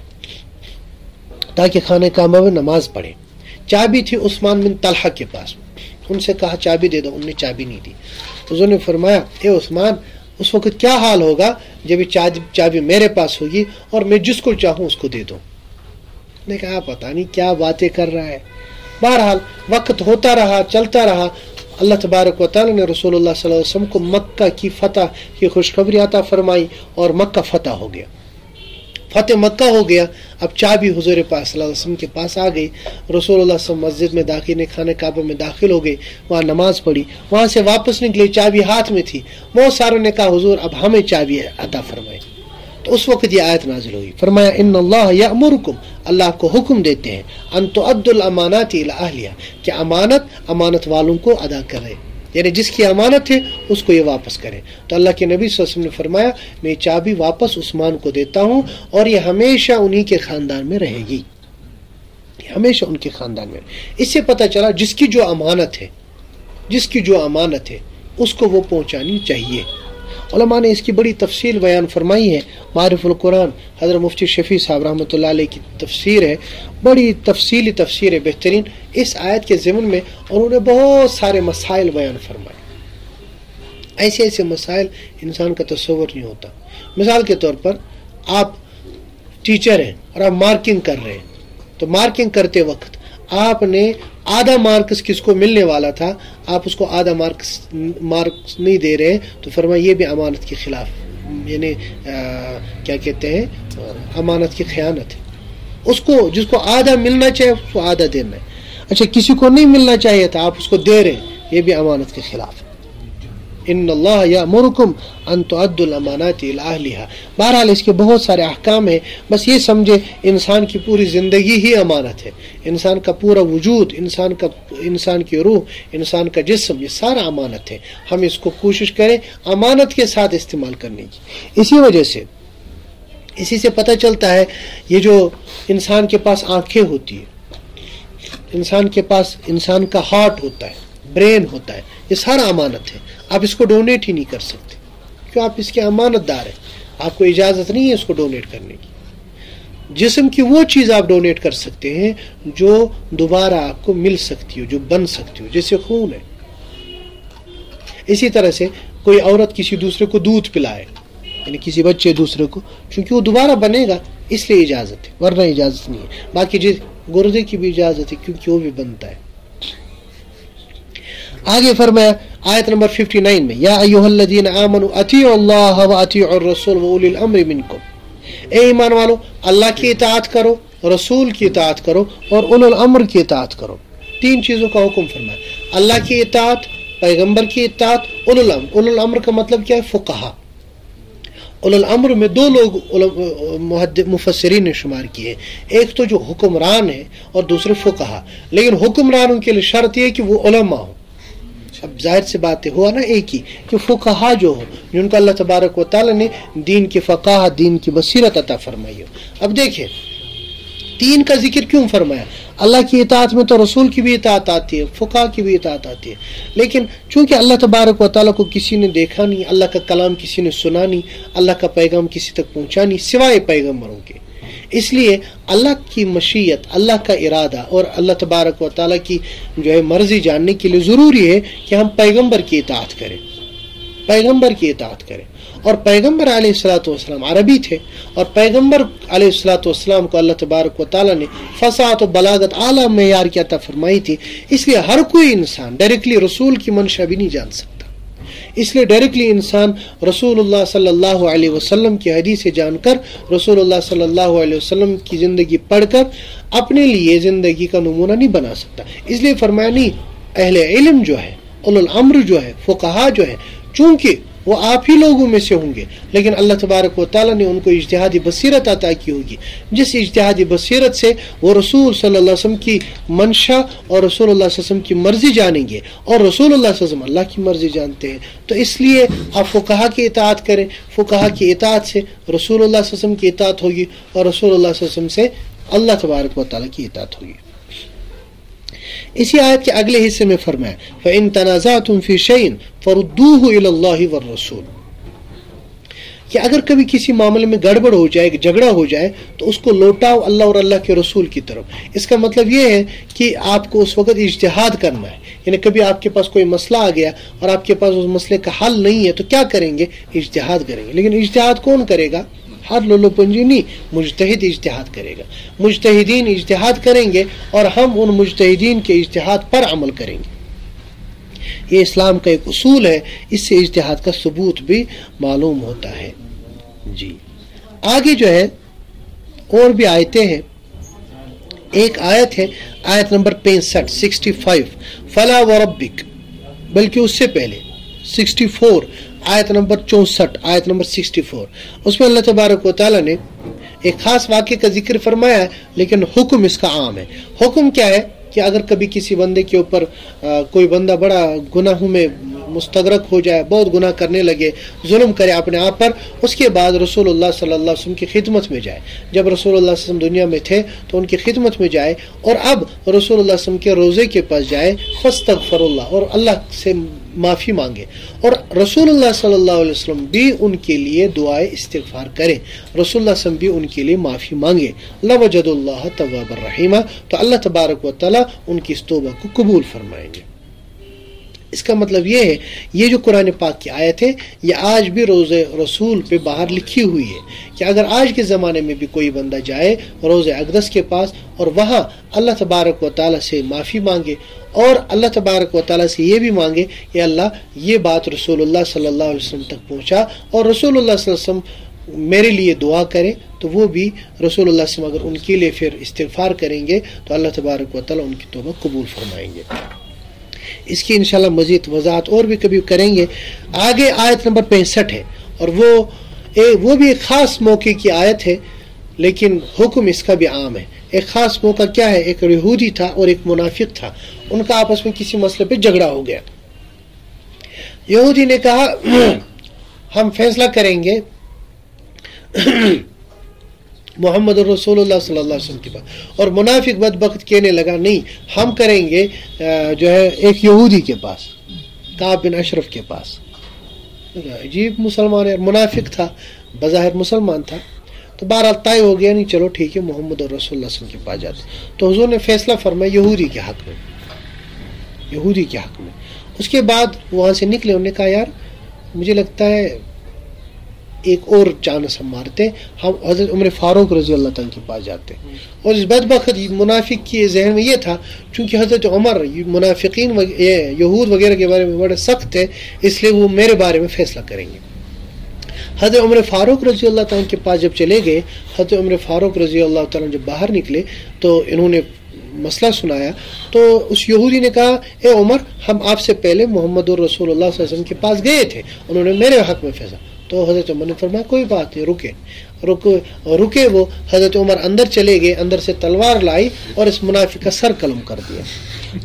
تاکہ خانہ کعبہ میں نماز پڑھے۔ چابی تھی عثمان بن طلحہ کے پاس، ان سے کہا چابی دے دو، انہوں نے چابی نہیں دی۔ حضور نے فرمایا اے عثمان، اس وقت کیا حال ہوگا جب یہ چابی میرے پاس ہوگی اور میں جس کو چاہوں اس کو دے دوں۔ نے کہا پتہ نہیں کیا باتیں کر رہا ہے۔ بہرحال وقت ہوتا رہا، چلتا رہا۔ اللہ تبارک و تعالی نے رسول اللہ صلی اللہ علیہ وسلم کو مکہ کی فتح کی خوشخبری عطا فرمائی اور مکہ فتح ہو گیا، فتح مکہ ہو گیا۔ اب چابی حضور پاک صلی اللہ علیہ وسلم کے پاس آ گئی۔ رسول اللہ صلی اللہ علیہ وسلم مسجد میں داخل، خانہ کعبہ میں داخل ہو گئے، وہاں نماز پڑھی، وہاں سے واپس نکلے، چابی ہاتھ میں تھی۔ بہت ساروں نے کہا حضور اب ہمیں چابی عطا فرمائے۔ تو اس وقت یہ آیت نازل ہوئی، فرمایا ان اللہ یأمرکم، اللہ کو حکم دیتے ہیں، ان تؤدوا الامانات الی اہلھا، کہ امانت والوں کو ادا کرے، یعنی جس کی امانت ہے اس کو یہ واپس کرے۔ تو اللہ کے نبی صلی اللہ علیہ وسلم نے فرمایا میں چابی واپس عثمان کو دیتا ہوں اور یہ ہمیشہ انہی کے خاندان میں رہے گی، ہمیشہ ان کے خاندان میں۔ اس سے پتہ چلا جس کی جو امانت ہے اس کو وہ پہنچانی چاہیے۔ علماء نے اس کی بڑی تفصیل بیان فرمائی ہے۔ معرف القرآن حضرت مفتی شفیع صاحب رحمۃ اللہ علیہ کی تفسیر ہے، بڑی تفصیلی تفسیر ہے، بہترین۔ اس آیت کے ضمن میں انہوں نے بہت سارے مسائل بیان فرمائے، ایسے مسائل انسان کا تصور نہیں ہوتا۔ مثال کے طور پر آپ ٹیچر ہیں اور آپ مارکنگ کر رہے ہیں، تو مارکنگ کرتے وقت آپ نے آدھا مارکس کس کو ملنے والا تھا، آپ اس کو آدھا مارکس نہیں دے رہے، تو فرمایا یہ بھی امانت کے خلاف، یعنی کیا کہتے ہیں، امانت کی خیانت ہے۔ اس کو جس کو آدھا ملنا چاہیے اس کو آدھا دینا ہے۔ اچھا کسی کو نہیں ملنا چاہیے تھا آپ اس کو دے رہے ہیں، یہ بھی امانت کے خلاف ہے۔ ان اللہ یأمرکم ان تؤدوا الامانات الی اہلھا۔ بہرحال اس کے بہت سارے احکام ہیں، بس یہ سمجھے انسان کی پوری زندگی ہی امانت ہے، انسان کا پورا وجود، انسان کی روح، انسان کا جسم، یہ سارا امانت ہے۔ ہم اس کو کوشش کریں امانت کے ساتھ استعمال کرنے کی۔ اسی سے پتہ چلتا ہے یہ جو انسان کے پاس آنکھیں ہوتی ہیں، انسان کے پاس انسان کا ہارٹ ہوتا ہے، برین ہوتا ہے، یہ سارا امانت ہے۔ آپ اس کو ڈونیٹ ہی نہیں کر سکتے کیوں؟ آپ اس کے امانت دار ہیں، آپ کو اجازت نہیں ہے اس کو ڈونیٹ کرنے کی۔ جسم کی وہ چیز آپ ڈونیٹ کر سکتے ہیں جو دوبارہ آپ کو مل سکتی ہو، جو بن سکتی ہو، جیسے خون ہے۔ اسی طرح سے کوئی عورت کسی دوسرے کو دودھ پلائے، یعنی کسی بچے دوسرے کو، چونکہ وہ دوبارہ بنے گا اس لیے اجازت ہے، ورنہ اجازت نہیں ہے۔ باقی گردے کی بھی اجازت ہے کیونکہ وہ بھی بنتا ہے۔ آگے فرمایا آیت نمبر 59 میں، یا ایھا الذین آمنوا اطیعوا اللہ واطیعوا الرسول واولی الامر منکم، اے ایمان والو اللہ کی اطاعت کرو، رسول کی اطاعت کرو اور اولو الامر کی اطاعت کرو۔ تین چیزوں کا حکم فرمایا، اللہ کی اطاعت، پیغمبر کی اطاعت، اولو الامر۔ اولو الامر کا مطلب کیا ہے؟ فقہا۔ اولو الامر میں دو لوگ مفسرین نے شمار کیے، ایک تو جو حکمران ہے اور دوسرے فقہا، لیکن حکمرانوں کے لیے شرط یہ کہ وہ علماء ہوں۔ اب ظاہر سے بات ہوا نا ایک ہی کہ فقہا جو ہو، جن کو اللہ تبارک و تعالی نے دین کی فقاہت، دین کی بصیرت عطا فرمائی ہو۔ اب دیکھیں تین کا ذکر کیوں فرمایا؟ اللہ کی اطاعت میں تو رسول کی بھی اطاعت آتی ہے، فقہا کی بھی اطاعت آتی ہے، لیکن چونکہ اللہ تبارک و تعالیٰ کو کسی نے دیکھا نہیں، اللہ کا کلام کسی نے سنا نہیں، اللہ کا پیغام کسی تک پہنچا نہیں سوائے پیغمبروں کے، اس لیے اللہ کی مشیت، اللہ کا ارادہ اور اللہ تبارک و تعالیٰ کی جو ہے مرضی جاننے کے لیے ضروری ہے کہ ہم پیغمبر کی اطاعت کریں، پیغمبر کی اطاعت کریں۔ اور پیغمبر علیہ الصلوۃ والسلام عربی تھے، اور پیغمبر علیہ الصلوۃ والسلام کو اللہ تبارک و تعالیٰ نے فصاحت و بلاغت اعلیٰ معیار کی عطا فرمائی تھی، اس لیے ہر کوئی انسان ڈائریکٹلی رسول کی منشا بھی نہیں جان سکتا۔ اس لیے ڈائریکٹلی انسان رسول اللہ صلی اللہ علیہ وسلم کی حدیث جان کر، رسول اللہ صلی اللہ علیہ وسلم کی زندگی پڑھ کر اپنے لیے زندگی کا نمونہ نہیں بنا سکتا۔ اس لیے فرمایا نہیں، اہل علم جو ہے، اولو الامر جو ہے، فقہا جو ہے، چونکہ وہ آپ ہی لوگوں میں سے ہوں گے، لیکن اللہ تبارک و تعالیٰ نے ان کو اجتہادی بصیرت عطا کی ہوگی، جس اجتہادی بصیرت سے وہ رسول صلی اللہ علیہ وسلم کی منشا اور رسول اللہ صلی اللہ علیہ وسلم کی مرضی جانیں گے، اور رسول اللہ صلی اللہ علیہ وسلم اللہ کی مرضی جانتے ہیں۔ تو اس لیے آپ فقہا کی اطاعت کریں، فقہا کی اطاعت سے رسول اللہ صلی اللہ علیہ وسلم کی اطاعت ہوگی، اور رسول اللہ صلی اللہ علیہ وسلم سے اللہ تبارک و تعالیٰ کی اطاعت ہوگی۔ اسی آیت کے اگلے حصے میں فرمایا فَإِن تَنَازَعْتُمْ فِي شَيْءٍ فَرُدُّوهُ إِلَى اللَّهِ وَالرَّسُولِ، کہ اگر کبھی کسی معاملے میں گڑبڑ ہو جائے، جھگڑا ہو جائے، تو اس کو لوٹاؤ اللہ اور اللہ کے رسول کی طرف۔ اس کا مطلب یہ ہے کہ آپ کو اس وقت اجتہاد کرنا ہے، یعنی کبھی آپ کے پاس کوئی مسئلہ آ گیا اور آپ کے پاس اس مسئلے کا حل نہیں ہے تو کیا کریں گے؟ اجتہاد کریں گے۔ لیکن اجتہاد کون کرے گا؟ ہر لولو پنجی نہیں، مجتہد اجتہاد کرے گا۔ مجتہدین اجتہاد کریں گے اور ہم ان مجتہدین کے اجتہاد پر عمل کریں گے۔ یہ اسلام کا ایک اصول ہے، اس سے اجتہاد کا ثبوت بھی معلوم ہوتا ہے۔ جی آگے جو ہے اور بھی آیتیں ہیں، ایک آیت ہے آیت نمبر 65 فلا وربک، بلکہ اس سے پہلے 64 آیت نمبر 64 آیت نمبر 64، اس میں اللہ تبارک و تعالیٰ نے ایک خاص واقعے کا ذکر فرمایا ہے، لیکن حکم اس کا عام ہے۔ حکم کیا ہے کہ اگر کبھی کسی بندے کے اوپر کوئی بندہ بڑا گناہوں میں مستغرق ہو جائے، بہت گناہ کرنے لگے، ظلم کرے اپنے آپ پر، اس کے بعد رسول اللہ صلی اللہ علیہ وسلم کی خدمت میں جائے۔ جب رسول اللہ صلی اللہ علیہ وسلم دنیا میں تھے تو ان کی خدمت میں جائے، اور اب رسول اللہ صلی اللہ علیہ وسلم کے روزے کے پاس جائے، فاستغفر اللہ، اور اللہ سے معافی مانگے، اور رسول اللہ صلی اللہ علیہ وسلم بھی ان کے لیے دعائے استغفار کریں، رسول اللہ صلی اللہ علیہ وسلم بھی ان کے لیے معافی مانگے، لوجد اللہ تواب الرحیم، تو اللہ تبارک و تعالیٰ ان کی اس توبہ کو قبول فرمائیں گے۔ اس کا مطلب یہ ہے، یہ جو قرآن پاک کی آیت ہے یہ آج بھی روز رسول پہ باہر لکھی ہوئی ہے کہ اگر آج کے زمانے میں بھی کوئی بندہ جائے روز اقدس کے پاس اور وہاں اللہ تبارک و تعالیٰ سے معافی مانگے، اور اللہ تبارک و تعالیٰ سے یہ بھی مانگے کہ اللہ یہ بات رسول اللہ صلی اللہ علیہ وسلم تک پہنچا، اور رسول اللہ صلی اللہ علیہ وسلم میرے لیے دعا کرے، تو وہ بھی رسول اللہ صلی اللہ علیہ وسلم اگر ان کے لیے پھر استغفار کریں گے تو اللہ تبارک و تعالیٰ ان کی توبہ قبول فرمائیں گے۔ اس کی انشاءاللہ مزید وضاحت اور بھی کبھی کریں گے۔ آگے آیت نمبر 65 ہے، اور وہ بھی ایک خاص موقع کی آیت ہے، لیکن حکم اس کا بھی عام ہے۔ ایک خاص موقع کیا ہے؟ ایک یہودی تھا اور ایک منافق تھا، ان کا آپس میں کسی مسئلے پہ جھگڑا ہو گیا۔ یہودی نے کہا ہم فیصلہ کریں گے محمد رسول اللہ صلی اللہ علیہ وسلم کے پاس، اور منافق بدبخت کہنے لگا نہیں، ہم کریں گے جو ہے ایک یہودی کے پاس، کعب بن اشرف کے پاس۔ عجیب مسلمان ہے، منافق تھا، بظاہر مسلمان تھا، تو بہرحال طے ہو گیا نہیں، چلو ٹھیک ہے محمد رسول اللہ صلی اللہ علیہ وسلم کے پاس جاتے۔ تو حضور نے فیصلہ فرمایا یہودی کے حق میں، یہودی کے حق میں۔ اس کے بعد وہاں سے نکلے، انہوں نے کہا یار مجھے لگتا ہے ایک اور چانس ہم مارتے، ہم حضرت عمر فاروق رضی اللہ تعالیٰ کے پاس جاتے۔ اور اس بدبخت منافق کے ذہن میں یہ تھا چونکہ حضرت عمر منافقین یہود وغیرہ کے بارے میں بڑے سخت تھے، اس لیے وہ میرے بارے میں فیصلہ کریں گے۔ حضرت عمر فاروق رضی اللہ تعالیٰ کے پاس جب چلے گئے، حضرت عمر فاروق رضی اللہ تعالیٰ جب باہر نکلے تو انہوں نے مسئلہ سنایا، تو اس یہودی نے کہا اے عمر ہم آپ سے پہلے محمد رسول اللہ صلی اللہ علیہ وسلم کے پاس گئے تھے، انہوں نے میرے حق میں فیصلہ۔ تو حضرت عمر نے فرمایا کوئی بات نہیں، رکے وہ۔ حضرت عمر اندر چلے گئے، اندر سے تلوار لائی اور اس منافق کا سر قلم کر دیا۔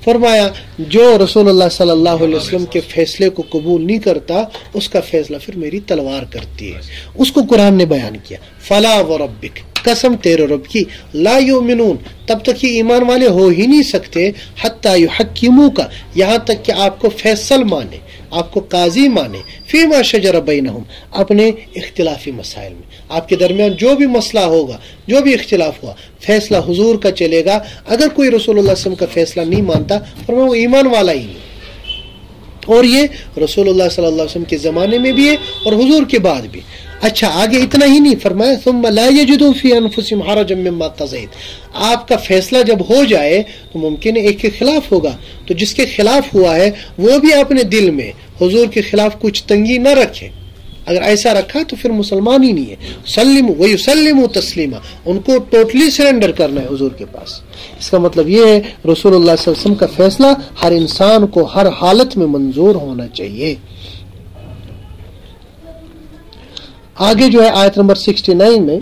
فرمایا جو رسول اللہ صلی اللہ علیہ وسلم کے فیصلے کو قبول نہیں کرتا اس کا فیصلہ پھر میری تلوار کرتی ہے۔ اس کو قرآن نے بیان کیا، فلا وربک، قسم تیرے رب کی، لا یؤمنون، تب تک یہ ایمان والے ہو ہی نہیں سکتے، حتی یحکموک، یہاں تک کہ آپ کو فیصل مانے، آپ کو قاضی مانے، فیما شجر بینہم، اپنے اختلافی مسائل میں، آپ کے درمیان جو بھی مسئلہ ہوگا، جو بھی اختلاف ہوا، فیصلہ حضور کا چلے گا۔ اگر کوئی رسول اللہ صلی اللہ علیہ وسلم کا فیصلہ نہیں مانتا فرمایا وہ ایمان والا ہی نہیں۔ اور یہ رسول اللہ صلی اللہ علیہ وسلم کے زمانے میں بھی ہے اور حضور کے بعد بھی۔ اچھا آگے اتنا ہی نہیں، فرمایا ثم لا یجدوا فی انفسہم حرجا مما قضیت، آپ کا فیصلہ جب ہو جائے تو ممکن ہے ایک کے خلاف ہوگا، تو جس کے خلاف ہوا ہے وہ بھی اپنے دل میں حضور کے خلاف کچھ تنگی نہ رکھے۔ اگر ایسا رکھا تو پھر مسلمان ہی نہیں ہے۔ سلموا ویسلموا تسلیما، ان کو ٹوٹلی سرنڈر کرنا ہے حضور کے پاس۔ اس کا مطلب یہ ہے رسول اللہ صلی اللہ علیہ وسلم کا فیصلہ ہر انسان کو ہر حالت میں منظور ہونا چاہیے۔ آگے جو ہے آیت نمبر 69 میں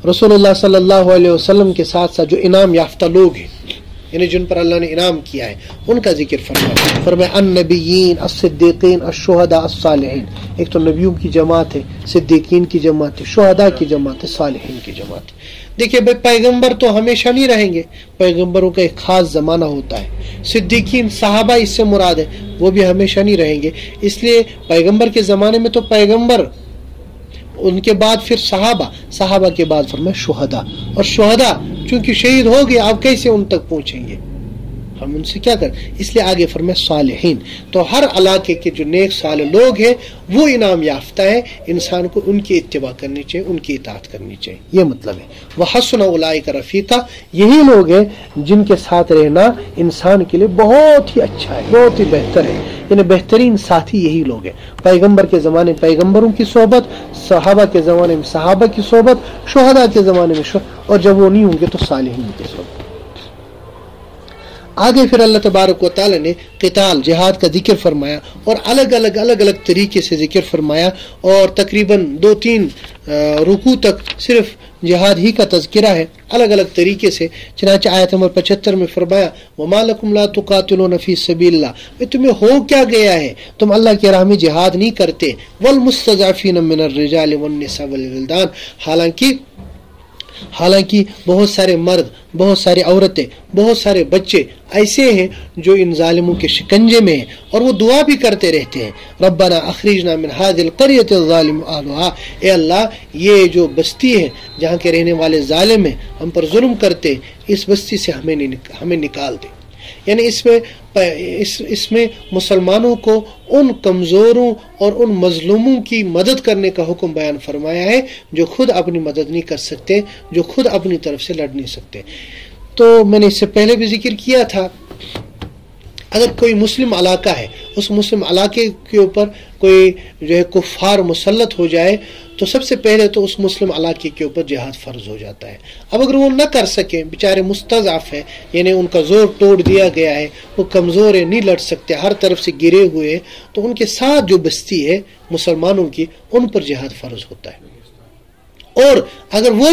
رسول اللہ صلی اللہ علیہ وسلم کے ساتھ ساتھ جو انعام یافتہ لوگ ہیں، یعنی جن پر اللہ نے انعام کیا ہے، ان کا ذکر فرمایا النبیین، الصدیقین، الشہداء، الصالحین۔ ایک تو نبیوں کی جماعت ہے، صدیقین کی جماعت ہے، شہداء کی جماعت ہے، صالحین کی جماعت ہے۔ دیکھیے بھائی، پیغمبر تو ہمیشہ نہیں رہیں گے، پیغمبروں کا ایک خاص زمانہ ہوتا ہے۔ صدیقین صحابہ اس سے مراد ہے، وہ بھی ہمیشہ نہیں رہیں گے، اس لیے پیغمبر کے زمانے میں تو پیغمبر، ان کے بعد پھر صحابہ کے بعد فرمایا شہداء، اور شہداء چونکہ شہید ہو گئے، آپ کیسے ان تک پہنچیں گے؟ ہم ان سے کیا کریں؟ اس لیے آگے فرمایا صالحین۔ تو ہر علاقے کے جو نیک صالح لوگ ہیں وہ انعام یافتہ ہے، انسان کو ان کی اتباع کرنی چاہیے، ان کی اطاعت کرنی چاہیے، یہ مطلب ہے۔ وحسن اولئک رفیقا، یہی لوگ ہیں جن کے ساتھ رہنا انسان کے لیے بہت ہی اچھا ہے، بہت ہی بہتر ہے، یعنی بہترین ساتھی یہی لوگ ہیں۔ پیغمبر کے زمانے میں پیغمبروں کی صحبت، صحابہ کے زمانے میں صحابہ کی صحبت، شہداء کے زمانے میں اور جب وہ نہیں ہوں گے تو صالحین کی صحبت۔ آگے پھر اللہ تبارک و تعالی نے قتال، جہاد کا ذکر فرمایا، اور الگ الگ طریقے سے ذکر فرمایا، اور تقریباً 2-3 رکوع تک صرف جہاد ہی کا تذکرہ ہے، الگ الگ طریقے سے۔ چنانچہ آیت نمبر 75 میں فرمایا وَمَا لَكُمْ لَا تُقَاتِلُونَ فِي سَبِيلِ اللَّهِ، تمہیں ہو کیا گیا ہے تم اللہ کی راہ میں جہاد نہیں کرتے، وَالْمُسْتَضْعَفِينَ مِنَ الرِّجَالِ وَالنِّسَاءِ وَالْوِلْدَانِ، حالانکہ بہت سارے مرد، بہت ساری عورتیں، بہت سارے بچے ایسے ہیں جو ان ظالموں کے شکنجے میں ہیں، اور وہ دعا بھی کرتے رہتے ہیں ربنا اخرجنا من هذه القرية الظالم اهلها، اے اللہ یہ جو بستی ہے جہاں کے رہنے والے ظالم ہیں، ہم پر ظلم کرتے، اس بستی سے ہمیں نکال دے۔ یعنی اس میں مسلمانوں کو ان کمزوروں اور ان مظلوموں کی مدد کرنے کا حکم بیان فرمایا ہے جو خود اپنی مدد نہیں کر سکتے، جو خود اپنی طرف سے لڑ نہیں سکتے۔ تو میں نے اس سے پہلے بھی ذکر کیا تھا، اگر کوئی مسلم علاقہ ہے، اس مسلم علاقے کے اوپر کوئی جو ہے کفار مسلط ہو جائے تو سب سے پہلے تو اس مسلم علاقے کے اوپر جہاد فرض ہو جاتا ہے۔ اب اگر وہ نہ کر سکیں، بیچارے مستضعف ہے، یعنی ان کا زور توڑ دیا گیا ہے، وہ کمزور ہے، نہیں لڑ سکتے، ہر طرف سے گرے ہوئے ہیں، تو ان کے ساتھ جو بستی ہے مسلمانوں کی، ان پر جہاد فرض ہوتا ہے۔ اور اگر وہ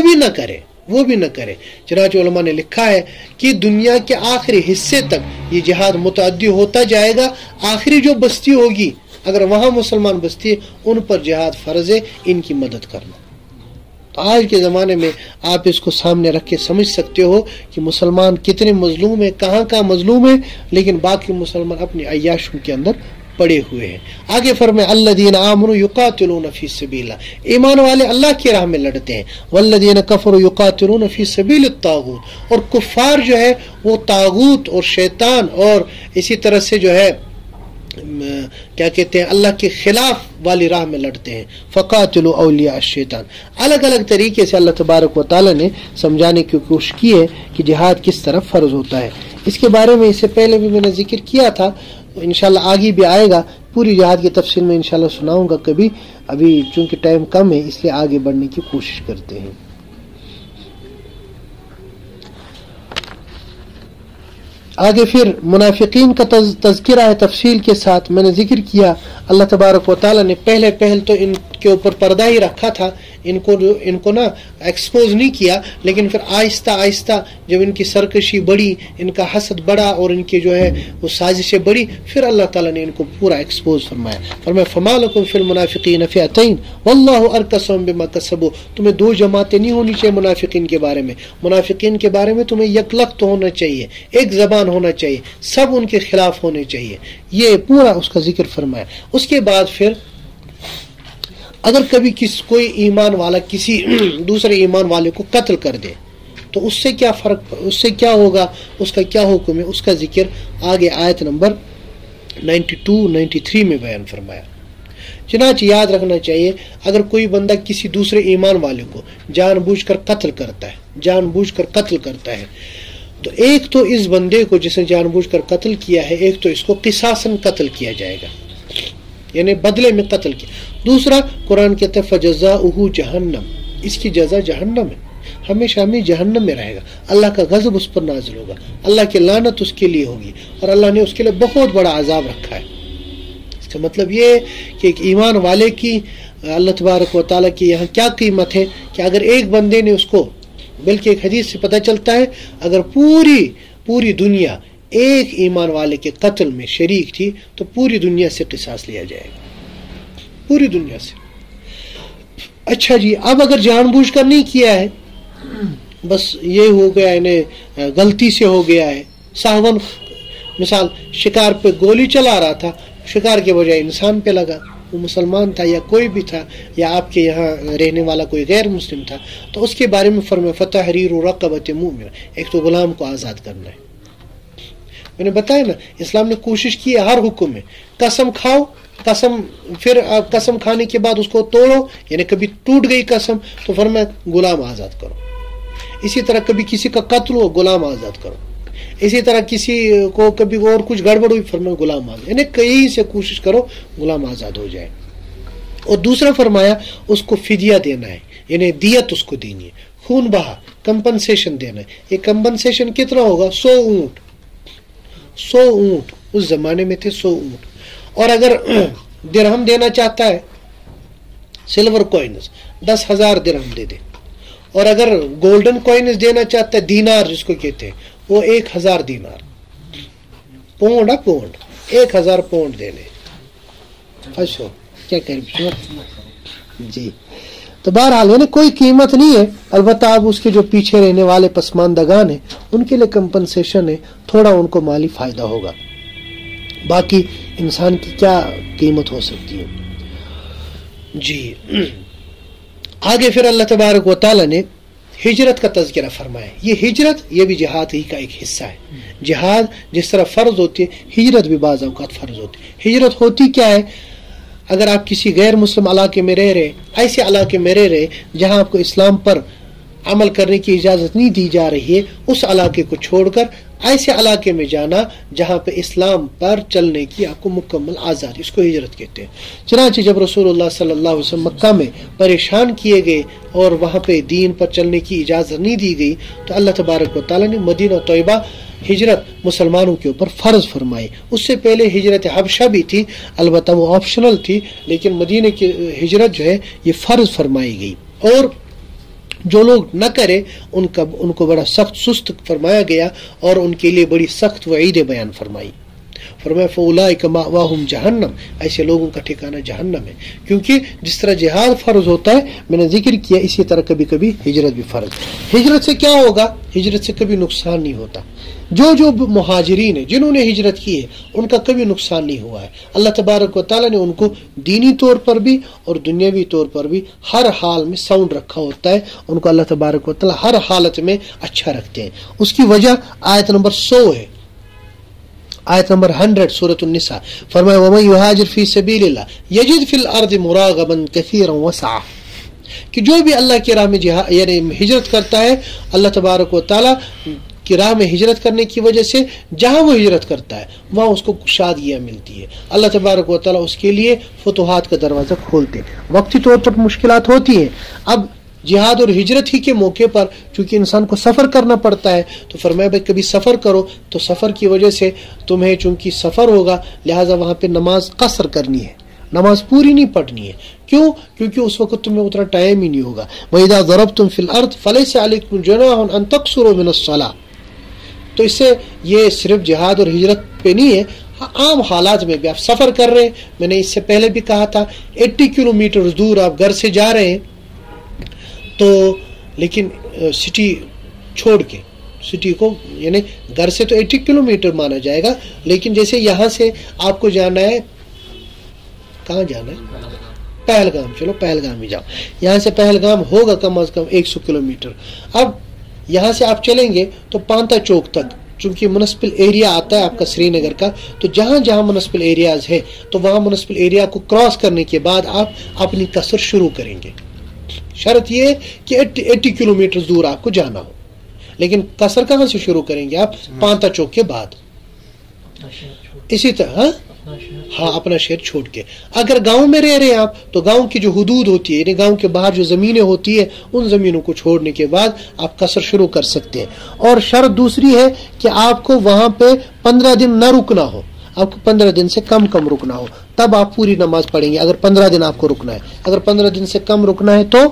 بھی نہ کرے چنانچہ علماء نے لکھا ہے کہ دنیا کے آخری حصے تک یہ جہاد متعدی ہوتا جائے گا، آخری جو بستی ہوگی اگر وہاں مسلمان بستی ہے ان پر جہاد فرض ہے، ان کی مدد کرنا۔ تو آج کے زمانے میں آپ اس کو سامنے رکھ کے سمجھ سکتے ہو کہ مسلمان کتنے مظلوم ہیں، کہاں مظلوم ہیں، لیکن باقی مسلمان اپنی عیاشوں کے اندر پڑے ہوئے ہیں۔ آگے فرمائے الذین آمنوا یقاتلون فی سبیل اللہ، ایمان والے اللہ کی راہ میں لڑتے ہیں، والذین کفروا یقاتلون فی سبیل الطاغوت، اور کفار جو ہے وہ طاغوت اور شیطان اور اسی طرح سے جو ہے کیا کہتے ہیں اللہ کے خلاف والی راہ میں لڑتے ہیں۔ فقاتلوا اولیاء الشیطان، الگ طریقے سے اللہ تبارک و تعالی نے سمجھانے کی کوشش کی ہے کہ جہاد کس طرح فرض ہوتا ہے۔ اس کے بارے میں اس سے پہلے بھی میں نے ذکر کیا تھا، انشاءاللہ آگے بھی آئے گا، پوری جہاد کی تفصیل میں انشاءاللہ سناؤں گا کبھی، ابھی چونکہ ٹائم کم ہے اس لیے آگے بڑھنے کی کوشش کرتے ہیں۔ آگے پھر منافقین کا تذکرہ ہے تفصیل کے ساتھ۔ میں نے ذکر کیا اللہ تبارک و تعالی نے پہل تو ان کے اوپر پردہ ہی رکھا تھا، ان کو نا ایکسپوز نہیں کیا، لیکن پھر آہستہ جب ان کی سرکشی بڑھی، ان کا حسد بڑھا اور ان کی جو ہے وہ سازشیں بڑھی، پھر اللہ تعالیٰ نے ان کو پورا ایکسپوز فرمایا فما لکم فی المنافقین فئتین واللہ ارکسہم بما کسبوا، تمہیں 2 جماعتیں نہیں ہونی چاہیے منافقین کے بارے میں، منافقین کے بارے میں تمہیں یکلخت ہونا چاہیے، ایک زبان ہونا چاہیے، سب ان کے خلاف ہونے چاہیے، یہ پورا اس کا ذکر فرمایا۔ اس کے بعد پھر اگر کبھی کوئی ایمان والا کسی دوسرے ایمان والے کو قتل کر دے تو اس سے کیا فرق، اس سے کیا ہوگا، اس کا کیا حکم ہے، اس کا ذکر آگے آیت نمبر 92-93 میں بیان فرمایا۔ چنانچہ یاد رکھنا چاہیے اگر کوئی بندہ کسی دوسرے ایمان والے کو جان بوجھ کر قتل کرتا ہے تو ایک تو اس بندے کو جس نے جان بوجھ کر قتل کیا ہے، ایک تو اس کو قصاصاً قتل کیا جائے گا، یعنی بدلے میں قتل کیا۔ دوسرا قرآن کہتا ہے فجزاؤہ جہنم، اس کی جزا جہنم ہے، ہمیشہ جہنم میں رہے گا، اللہ کا غضب اس پر نازل ہوگا، اللہ کی لعنت اس کے لیے ہوگی، اور اللہ نے اس کے لیے بہت بڑا عذاب رکھا ہے۔ اس کا تو مطلب یہ کہ ایک ایمان والے کی اللہ تبارک و تعالیٰ کی یہاں کیا قیمت ہے کہ اگر ایک بندے نے اس کو، بلکہ ایک حدیث سے پتہ چلتا ہے اگر پوری دنیا ایک ایمان والے کے قتل میں شریک تھی تو پوری دنیا سے قصاص لیا جائے گا، پوری دنیا سے. اچھا جی، اب اگر جان بوجھ کر نہیں کیا ہے، بس یہ ہو گیا انہیں غلطی سے ہو گیا ہے، ساہون مثال شکار پہ گولی چلا رہا تھا، شکار کے بجائے انسان پہ لگا، وہ مسلمان تھا یا کوئی بھی تھا یا آپ کے یہاں رہنے والا کوئی غیر مسلم تھا، تو اس کے بارے میں فرمایا فتحریر رقبۃ مومنہ، ایک تو غلام کو آزاد کرنا ہے. میں نے بتایا نا اسلام نے کوشش کی ہے ہر حکم میں، قسم کھاؤ، قسم پھر قسم کھانے کے بعد اس کو توڑو، یعنی کبھی ٹوٹ گئی قسم تو فرمایا غلام آزاد کرو. اسی طرح کبھی کسی کا قتل ہو، غلام آزاد کرو. اسی طرح کسی کو کبھی اور کچھ گڑبڑ ہوئی، فرمایا غلام آزاد، یعنی کہیں سے کوشش کرو غلام آزاد ہو جائے. اور دوسرا فرمایا اس کو فدیہ دینا ہے، یعنی دیت اس کو دینی ہے، خون بہا، کمپنسیشن دینا ہے. یہ کمپنسیشن کتنا ہوگا؟ 100 اونٹ. 100 اونٹ اس زمانے میں تھے، 100 اونٹ. اور اگر درہم دینا چاہتا ہے، سلور کوئنز 10,000 درہم دے دے. اور اگر گولڈن کوئنز دینا چاہتا ہے، دینار جس کو کہتے ہیں، وہ 1,000 دینار. پونڈ 1,000 پونڈ دینے. اچھا کیا کریں جی. تو بہرحال یعنی کوئی قیمت نہیں ہے، البتہ اب اس کے جو پیچھے رہنے والے پسماندگان ہیں ان کے لیے کمپنسیشن ہے، تھوڑا ان کو مالی فائدہ ہوگا، باقی انسان کی کیا قیمت ہو سکتی ہے. جی آگے پھر اللہ تبارک و تعالیٰ نے ہجرت کا تذکرہ فرمایا. یہ ہجرت یہ بھی جہاد ہی کا ایک حصہ ہے. جہاد جس طرح فرض ہوتی ہے، ہجرت بھی بعض اوقات فرض ہوتی ہے. ہجرت ہوتی کیا ہے؟ اگر آپ کسی غیر مسلم علاقے میں رہ رہے، ایسے علاقے میں رہ رہے جہاں آپ کو اسلام پر عمل کرنے کی اجازت نہیں دی جا رہی ہے، اس علاقے کو چھوڑ کر ایسے علاقے میں جانا جہاں پہ اسلام پر چلنے کی آپ کو مکمل آزادی، اس کو ہجرت کہتے ہیں. چنانچہ جب رسول اللہ صلی اللہ علیہ وسلم مکہ میں پریشان کیے گئے اور وہاں پہ دین پر چلنے کی اجازت نہیں دی گئی تو اللہ تبارک و تعالیٰ نے مدینہ طیبہ ہجرت مسلمانوں کے اوپر فرض فرمائی. اس سے پہلے ہجرت حبشہ بھی تھی، البتہ وہ آپشنل تھی، لیکن مدینہ کی ہجرت جو ہے یہ فرض فرمائی گئی. اور جو لوگ نہ کرے ان کو بڑا سخت سست فرمایا گیا اور ان کے لیے بڑی سخت وعید بیان فرمائی. فرمایا فَأُولَٰئِكَ مَأْوَاهُمْ جہنم، ایسے لوگوں کا ٹھکانہ جہنم ہے. کیونکہ جس طرح جہاد فرض ہوتا ہے میں نے ذکر کیا، اسی طرح کبھی کبھی ہجرت بھی فرض. ہجرت سے کیا ہوگا؟ ہجرت سے کبھی نقصان نہیں ہوتا. جو مہاجرین ہیں جنہوں نے ہجرت کی ہے ان کا کبھی نقصان نہیں ہوا ہے. اللہ تبارک و تعالیٰ نے ان کو دینی طور پر بھی اور دنیاوی طور پر بھی ہر حال میں ساؤنڈ رکھا ہوتا ہے. ان کو اللہ تبارک و تعالیٰ ہر حالت میں اچھا رکھتے ہیں. اس کی وجہ آیت نمبر 100 ہے، آیت نمبر 100 سورۃ النساء. فرمایا وَمَن يُهَاجِرْ فِي سَبِيلِ اللَّهِ يَجِدْ فِي الْأَرْضِ مُرَاغَمًا كَثِيرًا وَسَعًا، کہ جو بھی اللہ کی راہ میں یعنی ہجرت کرتا ہے، اللہ تبارک و تعالیٰ کی راہ میں ہجرت کرنے کی وجہ سے جہاں وہ ہجرت کرتا ہے وہاں اس کو شادیاں ملتی ہے. اللہ تبارک و تعالیٰ اس کے لیے فتوحات کا دروازہ کھولتے ہیں. وقتی طور پر مشکلات ہوتی ہیں. اب جہاد اور ہجرت ہی کے موقع پر چونکہ انسان کو سفر کرنا پڑتا ہے تو فرمایا بھائی کبھی سفر کرو تو سفر کی وجہ سے تمہیں چونکہ سفر ہوگا لہٰذا وہاں پہ نماز قصر کرنی ہے، نماز پوری نہیں پڑھنی ہے. کیوں؟ کیونکہ اس وقت تمہیں اتنا ٹائم ہی نہیں ہوگا. وَإِذَا ضَرَبْتُمْ فِي الْأَرْضِ فَلَيْسَ عَلَيْكُمْ جُنَاحٌ أَن تَقْصُرُوا مِنَ الصَّلَاةِ. تو اس سے یہ صرف جہاد اور ہجرت پہ نہیں ہے، عام حالات میں بھی آپ سفر کر رہے ہیں. میں نے اس سے پہلے بھی کہا تھا 80 کلومیٹر دور آپ گھر سے جا رہے ہیں تو لیکن سٹی چھوڑ کے، سٹی کو یعنی گھر سے تو 80 کلومیٹر مانا جائے گا، لیکن جیسے یہاں سے آپ کو جانا ہے، کہاں جانا ہے؟ پہلگام. چلو پہلگام ہی جاؤ. یہاں سے پہلگام ہوگا کم از کم 100 کلومیٹر. اب یہاں سے آپ چلیں گے تو پانتا چوک تک، چونکہ منسپل ایریا آتا ہے آپ کا سری نگر کا، تو جہاں جہاں منسپل ایریاز ہے تو وہاں منسپل ایریا کو کراس کرنے کے بعد آپ اپنی قصر شروع کریں گے. شرط یہ ہے کہ 80 کلومیٹر دور آپ کو جانا ہو. لیکن قصر کہاں سے شروع کریں گے آپ؟ پانتا چوک کے بعد. اسی طرح ہاں اپنا شہر چھوڑ کے. اگر گاؤں میں رہ رہے ہیں آپ تو گاؤں کی جو حدود ہوتی ہے یعنی گاؤں کے باہر جو زمینیں ہوتی ہے ان زمینوں کو چھوڑنے کے بعد آپ قصر شروع کر سکتے ہیں. اور شرط دوسری ہے کہ آپ کو وہاں پہ 15 دن نہ رکنا ہو. آپ کو 15 دن سے کم رکنا ہو تب آپ پوری نماز پڑھیں گے. اگر 15 دن آپ کو رکنا ہے, اگر 15 دن سے کم رکنا ہے تو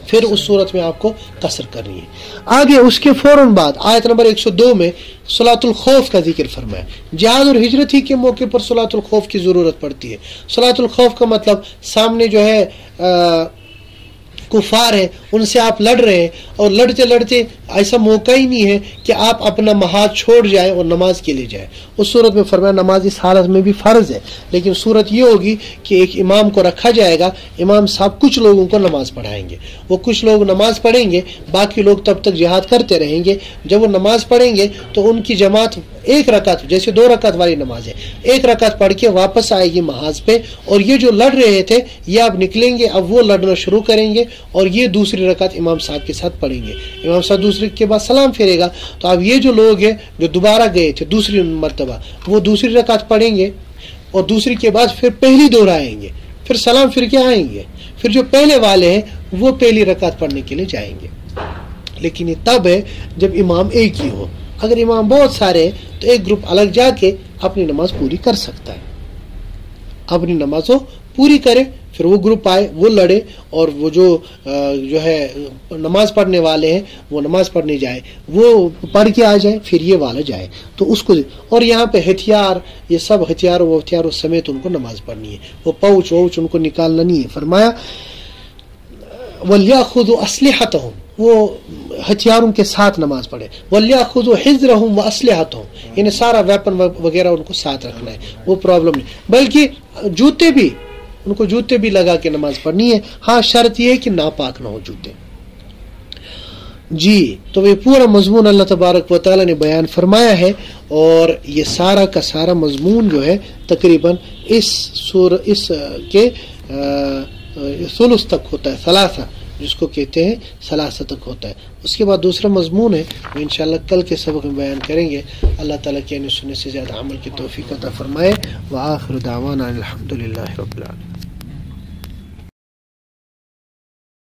پھر اس صورت میں آپ کو قصر کرنی ہے. آگے اس کے فوراً بعد آیت نمبر 102 میں صلاۃ الخوف کا ذکر فرمایا. جہاد اور ہجرت ہی کے موقع پر صلاۃ الخوف کی ضرورت پڑتی ہے. صلاۃ الخوف کا مطلب سامنے جو ہے کفار ہیں, ان سے آپ لڑ رہے ہیں اور لڑتے لڑتے ایسا موقع ہی نہیں ہے کہ آپ اپنا محاذ چھوڑ جائیں اور نماز کے لیے جائیں. اس صورت میں فرمایا نماز اس حالت میں بھی فرض ہے, لیکن صورت یہ ہوگی کہ ایک امام کو رکھا جائے گا, امام صاحب کچھ لوگوں کو نماز پڑھائیں گے, وہ کچھ لوگ نماز پڑھیں گے, باقی لوگ تب تک جہاد کرتے رہیں گے. جب وہ نماز پڑھیں گے تو ان کی جماعت ایک رکعت, جیسے 2 رکعت والی نماز ہے, 1 رکعت پڑھ کے واپس آئے گی محاذ پہ, اور یہ جو لڑ رہے تھے یہ اب نکلیں گے, اب وہ لڑنا شروع کریں گے اور یہ دوسری رکعت امام صاحب کے ساتھ پڑھیں گے. امام صاحب دوسری کے بعد سلام پھیرے گا, تو اب یہ جو لوگ ہیں جو دوبارہ گئے تھے دوسری مرتبہ وہ دوسری رکعت پڑھیں گے اور دوسری کے بعد پھر پہلی دہرائیں گے, پھر سلام پھر کے آئیں گے, پھر جو پہلے والے ہیں وہ پہلی رکعت پڑھنے کے لیے جائیں گے. لیکن یہ تب ہے جب امام ایک ہی ہو. اگر امام بہت سارے ہیں تو ایک گروپ الگ جا کے اپنی نماز پوری کر سکتا ہے, اپنی نماز وہ پوری کرے, پھر وہ گروپ آئے وہ لڑے, اور وہ جو ہے نماز پڑھنے والے ہیں وہ نماز پڑھنے جائے, وہ پڑھ کے آ جائے, پھر یہ والا جائے تو اس کو. اور یہاں پہ ہتھیار, یہ سب ہتھیاروں سمیت ان کو نماز پڑھنی ہے, وہ پاؤچ ان کو نکالنا نہیں ہے. فرمایا وَلْيَأْخُذُوا أَسْلِحَتَهُمْ, وہ ہتھیاروں کے ساتھ نماز پڑھے. وَلْيَأْخُذُوا حِذْرَهُمْ وَأَسْلِحَتَهُمْ, یعنی سارا ویپن وغیرہ ان کو ساتھ رکھنا ہے, وہ پرابلم نہیں. بلکہ جوتے بھی, ان کو جوتے بھی لگا کے نماز پڑھنی ہے. ہاں شرط یہ ہے کہ ناپاک نہ ہو جوتے. جی تو یہ پورا مضمون اللہ تبارک و تعالی نے بیان فرمایا ہے, اور یہ سارا کا سارا مضمون جو ہے تقریباً اس کے ثلث تک ہوتا ہے, ثلاثہ جس کو کہتے ہیں ثلاثہ تک ہوتا ہے. اس کے بعد دوسرا مضمون ہے وہ انشاءاللہ کل کے سبق میں بیان کریں گے. اللہ تعالیٰ کے سننے سے زیادہ عمل کی توفیق عطا فرمائے. وآخر دعوانا الحمدللہ رب العالمین.